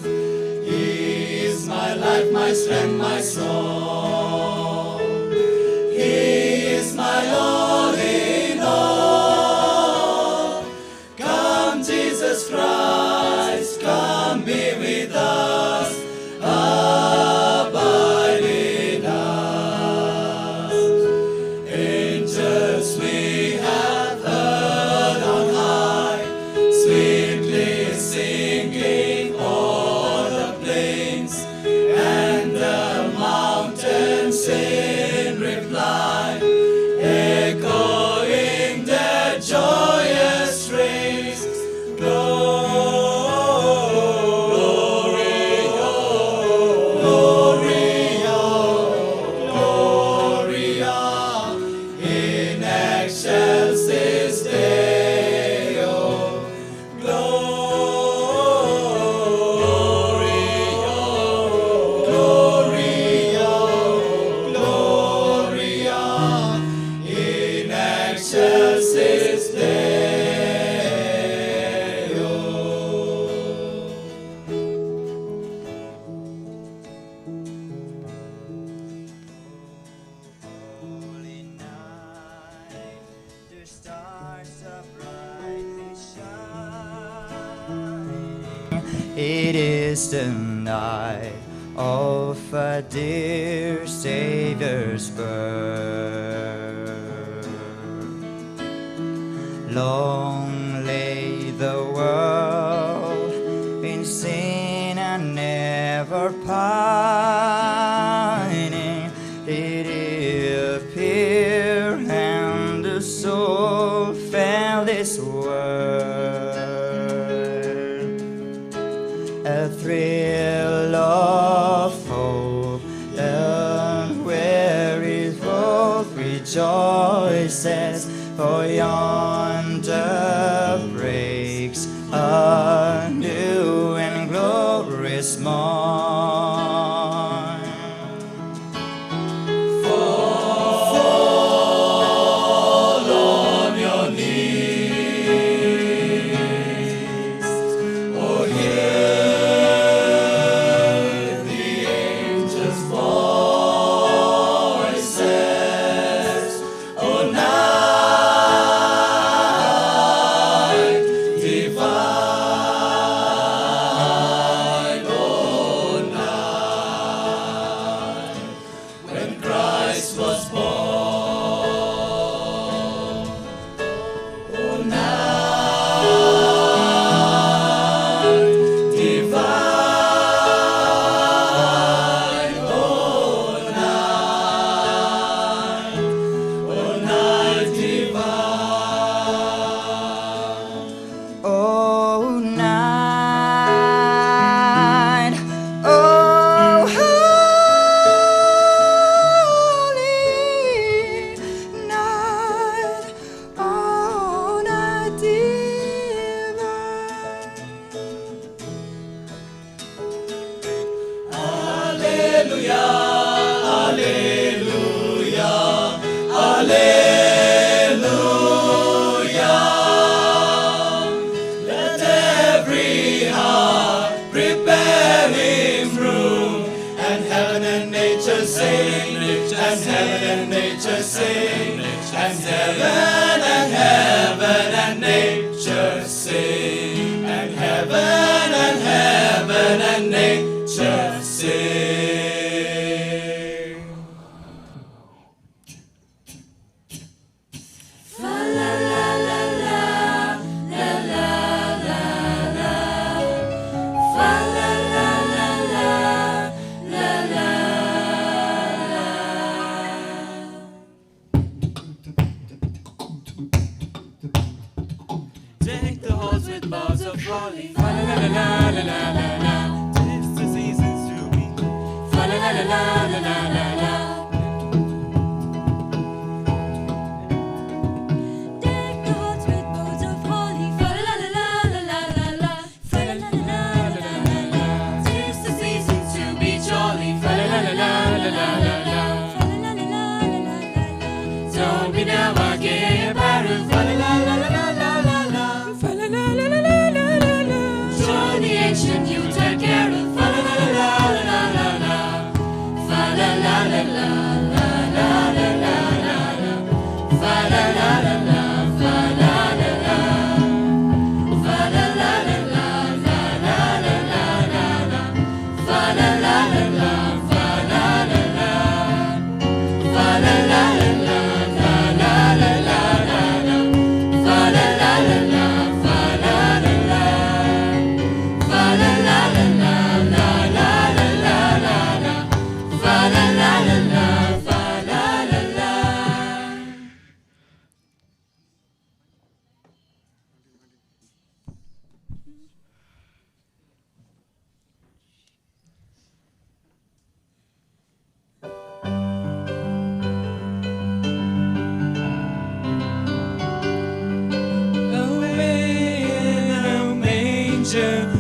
He is my life, my strength, my song. He is my all in all. Come, Jesus Christ, come be with us, abide in us. Angels we have heard on high, sweetly singing o'er the plains, and the mountains in reply, echoing their joyous strains. Glory, Gloria, Gloria, in excelsis Deo. Gloria, Gloria, Gloria, in excelsis Deo. Holy night, the stars are brightly shining. It is the night of a dear Savior's birth. Long lay the world in sin and never pining. It appeared and the soul felt His word. A thrill of hope, and where His hope rejoices, for yonder breaks a new and glorious morn. Fall on your knees. Oh, hear the angels' voices. Oh, night divine. Oh, night when Christ was born. Oh, night divine. Oh, night divine. Oh, night, oh, holy night, oh, night divine. Alleluia, alleluia, alleluia. Let every heart prepare Him room, and heaven and nature sing, and heaven and nature sing, and heaven and nature sing, and heaven and nature sing. Take the halls with boughs of holly. Fa la la la la la la la. 'Tis the seasons to be. Fa la la la la la la la la. Deck the halls with boughs of holly. Fa la la la la la la la. Fa la la la la la la la. 'Tis the season to be jolly. Fa la la la la la la la. Fa la la la la la la la.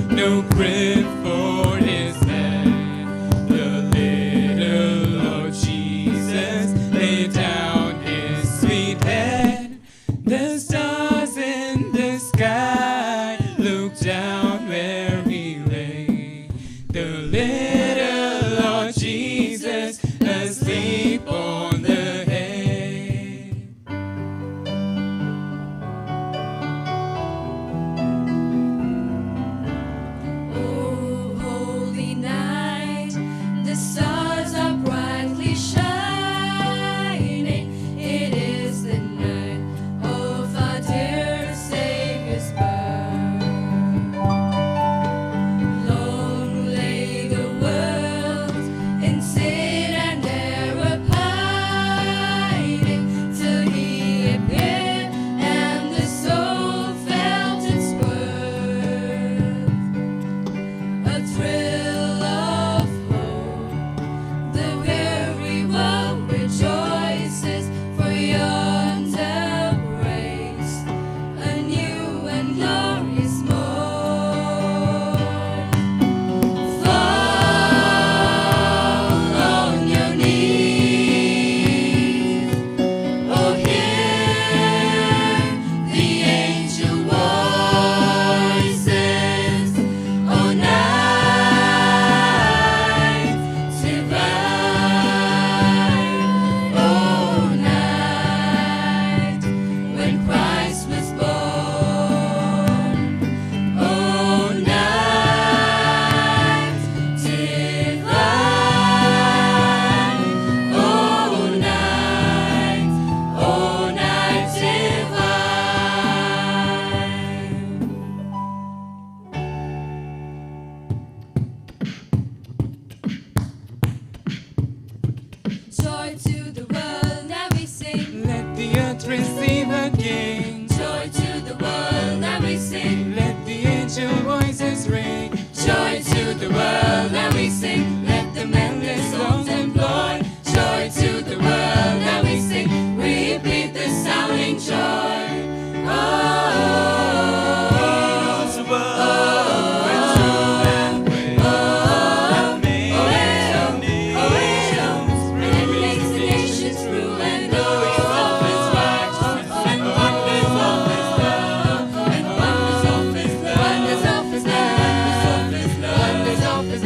No crib for his head. The little Lord Jesus laid down his sweet head. The stars in the sky looked down where he lay. The little Lord Jesus asleep on the hay. Oh, holy night, the stars are brightly shining. It is the night of our dear Savior's birth. Long lay the world in sin and error pining, till he appeared and the soul felt its worth. A thrill of hope, the weary world rejoices, for yonder breaks a new and glorious morn. Fall on your knees, oh hear the angel voices, oh night divine, oh night when Christ was born, oh night divine, oh night divine. Joy to the world, now we sing. Let the earth receive her King. Joy to the world, now we sing. Let the angel voices ring. Joy to the world, now we sing. Let the mendless songs employ. Joy to the world, now we sing. Repeat the sounding joy. Oh, and makes the nations rule and go. Wonders of his love, wonders of his love, wonders of his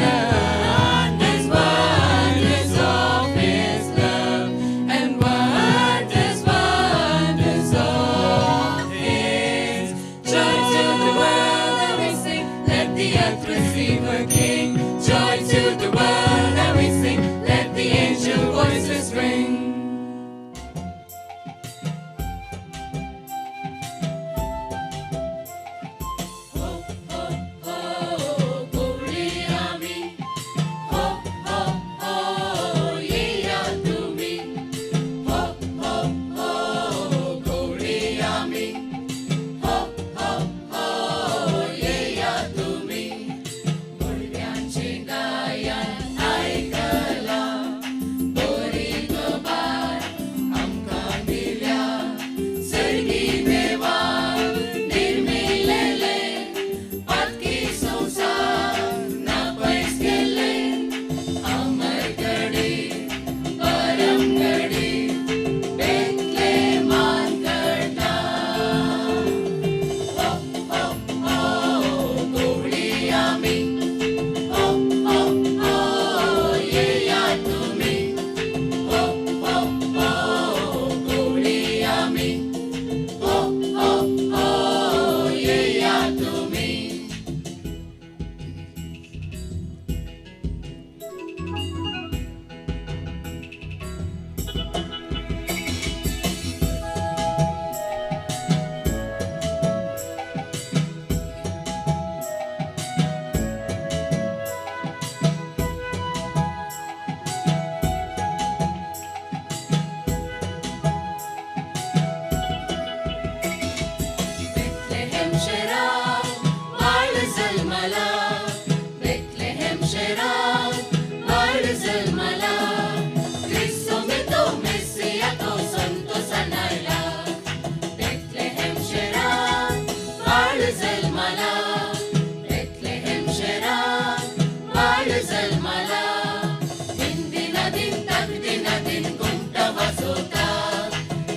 din kung tawas hoता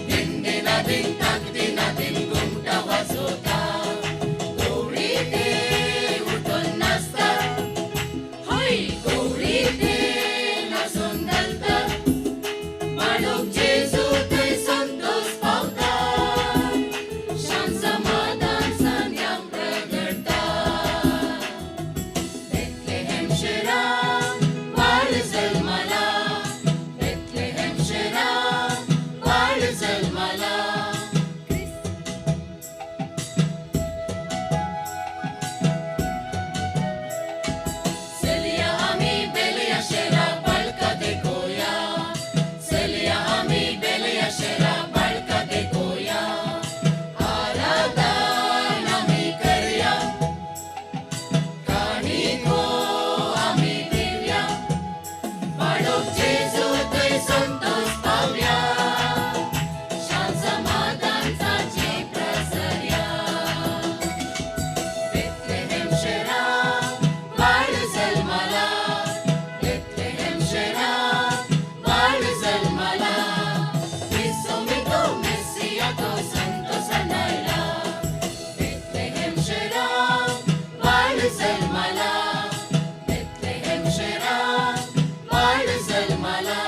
din din kung tawas होता गौरी ते उठून नाचतात होय गौरी ते नाचून घालतात बाळूक जेजू थंय संतोष पावतात शांत समाधान सांग्याक प्रगटता बेथलेहेम शहरांत बाळ जल्माला बेथलेहेम शहरांत बाळ जल्माला चलिया आम्ही बेलिया शहरा बाळका देखूया चलिया आम्ही बेलिया शहरा बाळका देखूया आराधन आम्ही करूया काणी को आम्ही देऊया बाळूक जेजू थंय संतोष पावया शांत समाधान साची प्रसरया बेथलेहेम शहरांत बाळ जल्माला बेथलेहेम शहरांत बाळ जल्माला Cristo mito Messia to santo sanayla Bethlehem शहरांत बाळ जल्माला बेथलेहेम शहरांत बाळ जल्माला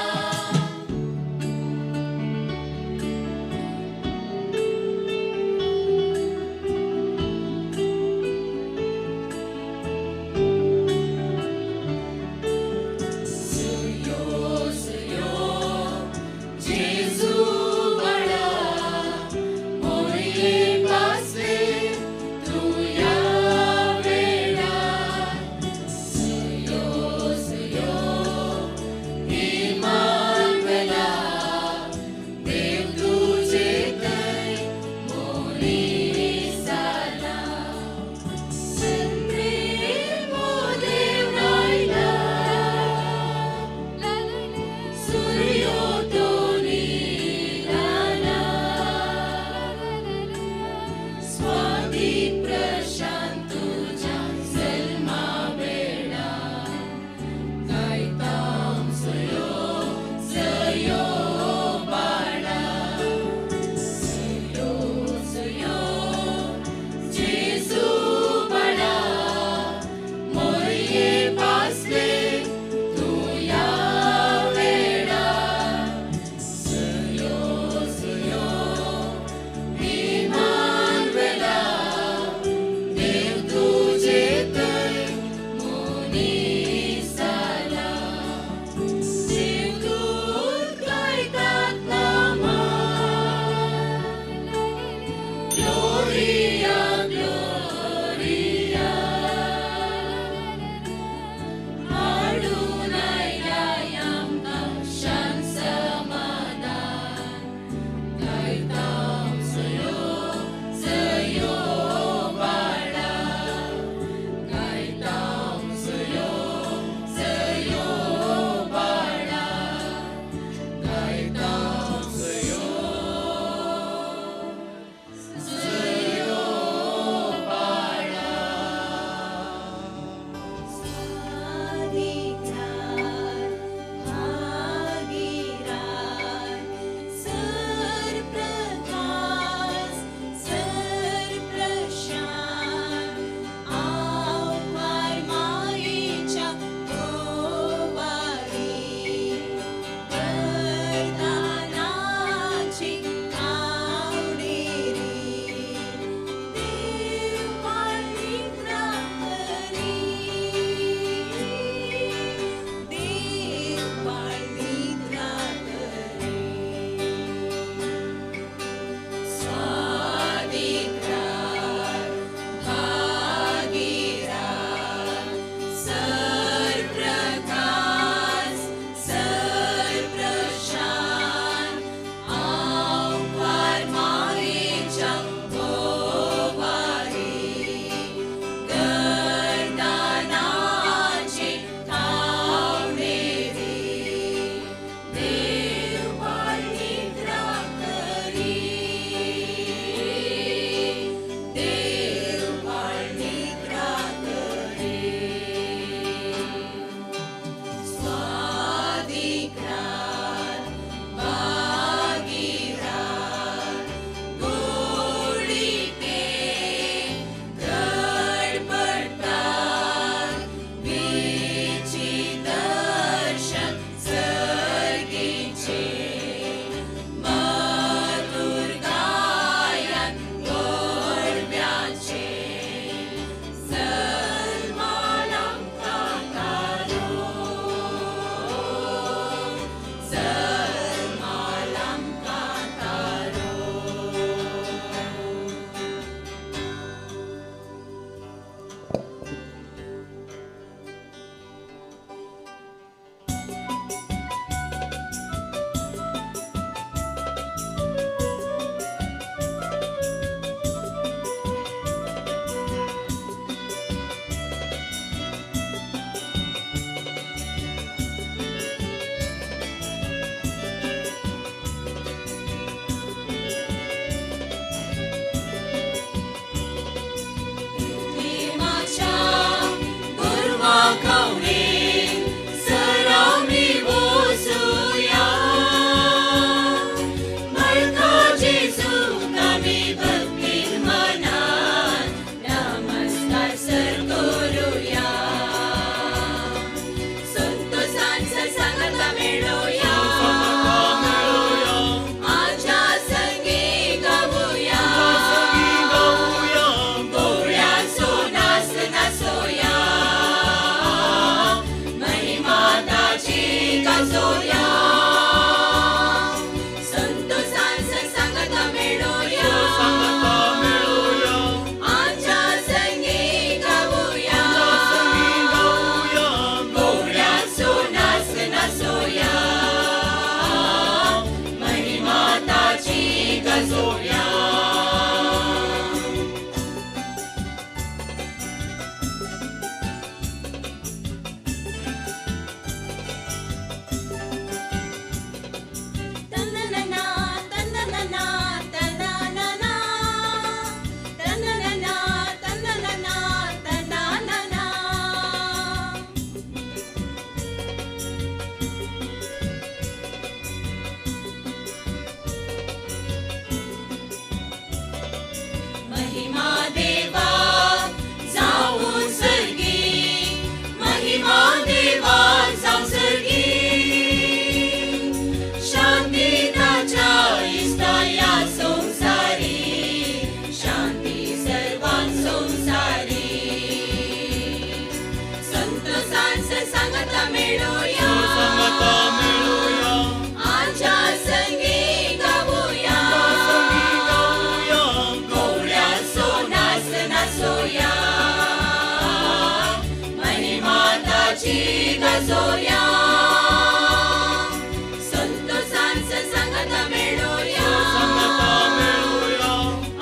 संतोषान संगता मिळूया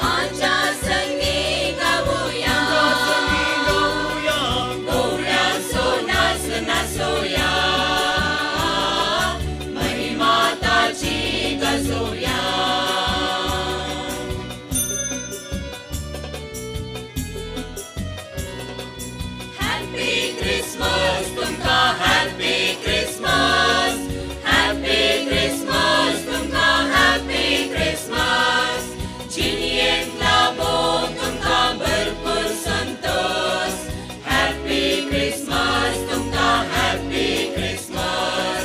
आमच्या संगी गाऊया गौऱ्यांचो नाच नाचोया महिमा ताची गाजोया Happy Christmas तुमका Happy Christmas Happy Christmas तुमका Happy Christmas जिणयेंत लाभों तुमका भरपूर संतोष Happy Christmas तुमका Happy Christmas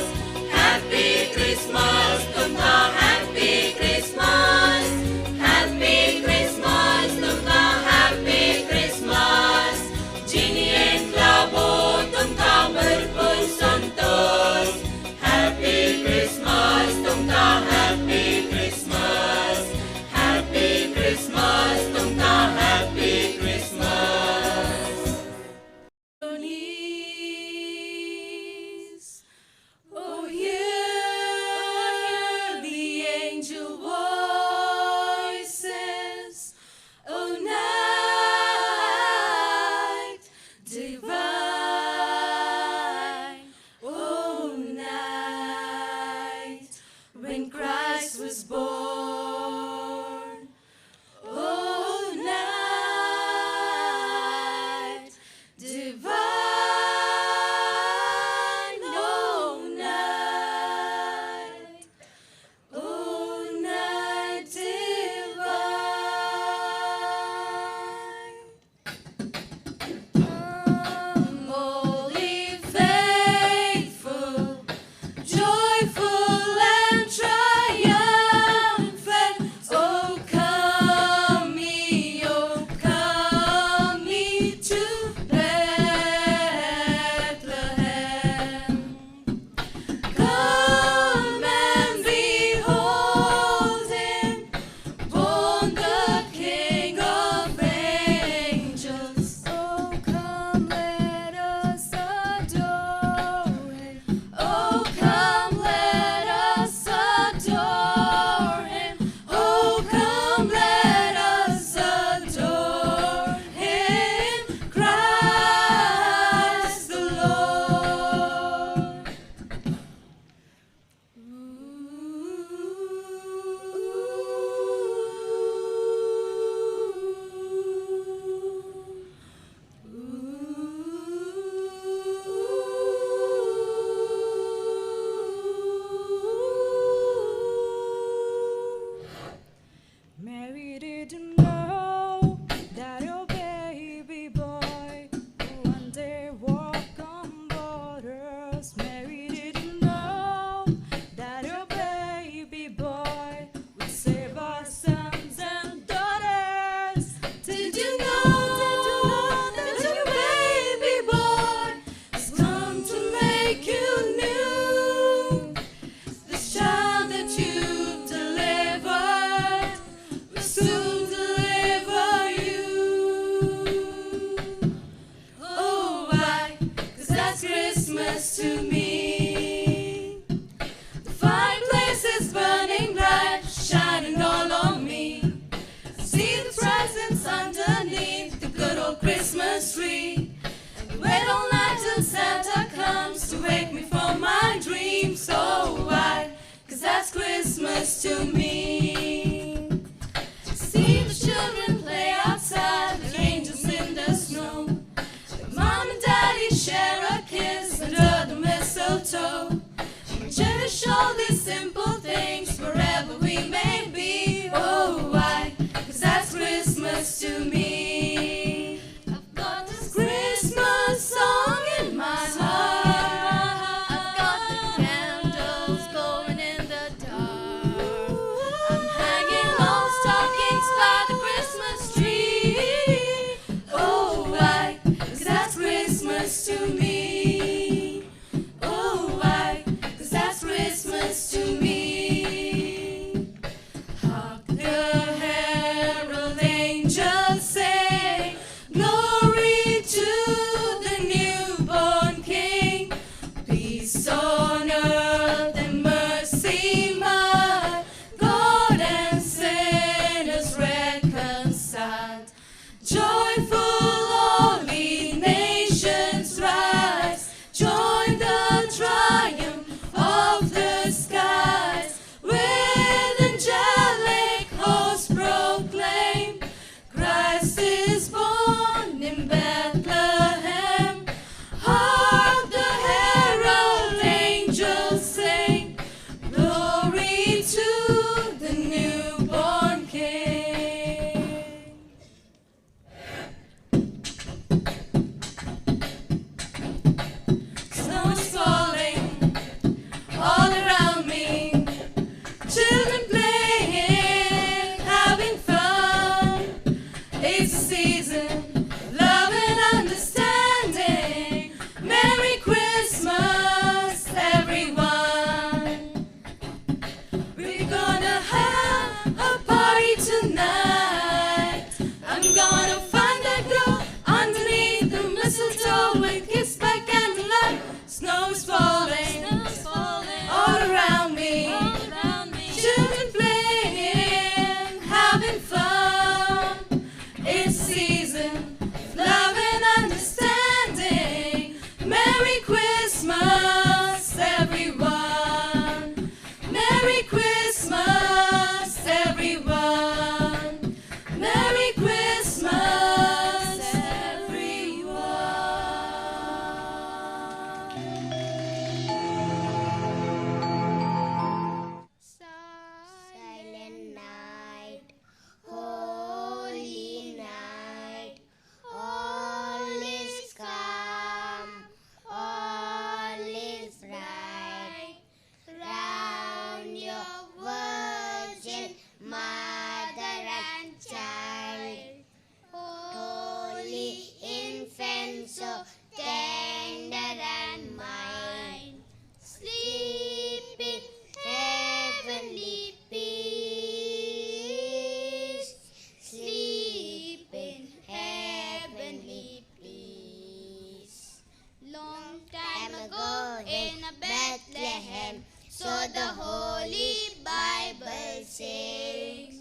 Happy Christmas तुमका Happy Christmas Happy Christmas तुमका Happy Christmas जिणयेंत लाभों तुमका भरपूर संतोष Happy Christmas तुमका Happy Christmas Happy Christmas तुमका Happy Christmas Oh, hear the angel voices. Oh, night divine. Oh, night when Christ was born. Oh, night divine. Oh, night. Oh, night divine. Holy, faithful, joyful and triumphant. Oh, come ye to Bethlehem. Come and behold him, born the King of angels. Oh, come, let us adore him. Oh, come, let us adore him. Oh, come, let us adore him, Christ the Lord. Mary didn't know that your baby boy would one day walk on waters. Mary didn't know that your baby boy would save our sons and daughters. Did you know that your baby boy has come to make you new? This child that you've delivered will soon deliver you. Oh, why? 'Cause that's Christmas to me. The fireplace is burning bright, shining all on me. I see the presents underneath the good old Christmas tree. And we wait all night till Santa comes to wake me from my dreams. Oh, why? 'Cause that's Christmas to me. See the children play outside like angels in the snow. Their mom and daddy share a kiss under the mistletoe. We cherish all these simple things wherever we may be. Oh, why? 'Cause that's Christmas to me. I've got this Christmas song in my heart. I've got the candles going in the dark. I'm hanging all stockings by the Christmas tree. Oh, why? 'Cause that's Christmas to me. Oh, why? 'Cause that's Christmas to me. Hark the herald angels say. So the Holy Bible says,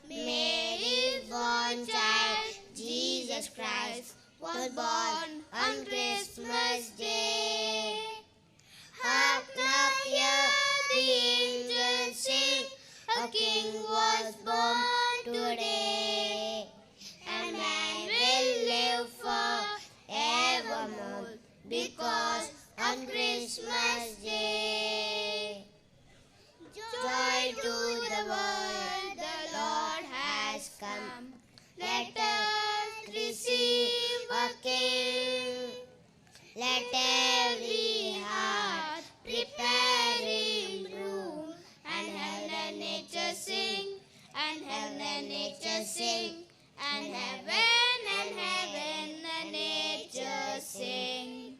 Mary's born child, Jesus Christ, was born on Christmas Day. Hark now, hear the angels sing, a King was born today. And man will live forevermore, because on Christmas Day. Joy to the world, the Lord has come. Let us receive a King. Let every heart prepare in room, and heaven and nature sing, and heaven and nature sing, and heaven and nature sing.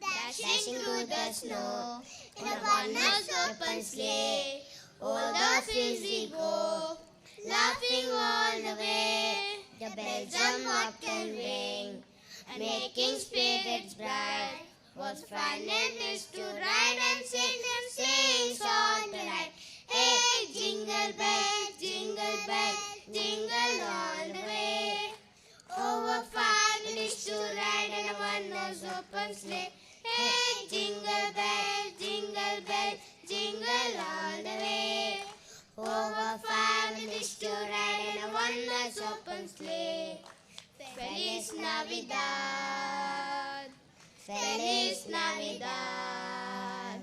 Dashing through the snow in a one-horse open sleigh, o'er the fields we go, laughing all the way. The bells on mock and ring, making spirits bright. What fun it is to ride and sing song to ride. Hey, jingle bells, jingle all the way. Oh, what fun it is to ride in a one-horse open sleigh. Hey, jingle bells, jingle all the way. Oh, what fun it is to ride in a one-horse open sleigh. Feliz Navidad, Feliz Navidad,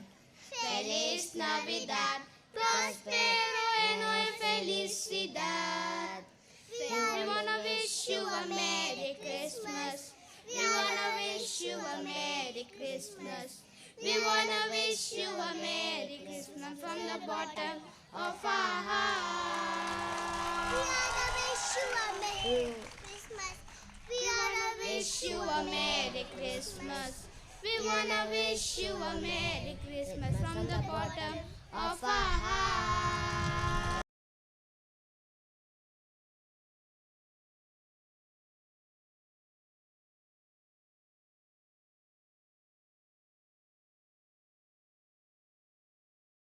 Feliz Navidad, prospero y felicidad. We wanna wish you a Merry Christmas. We wanna wish you a Merry Christmas. We wanna wish you a Merry Christmas from the bottom of our heart. We wanna wish you a Merry Christmas. We wanna wish you a Merry Christmas. We wanna wish you a Merry Christmas from the bottom of our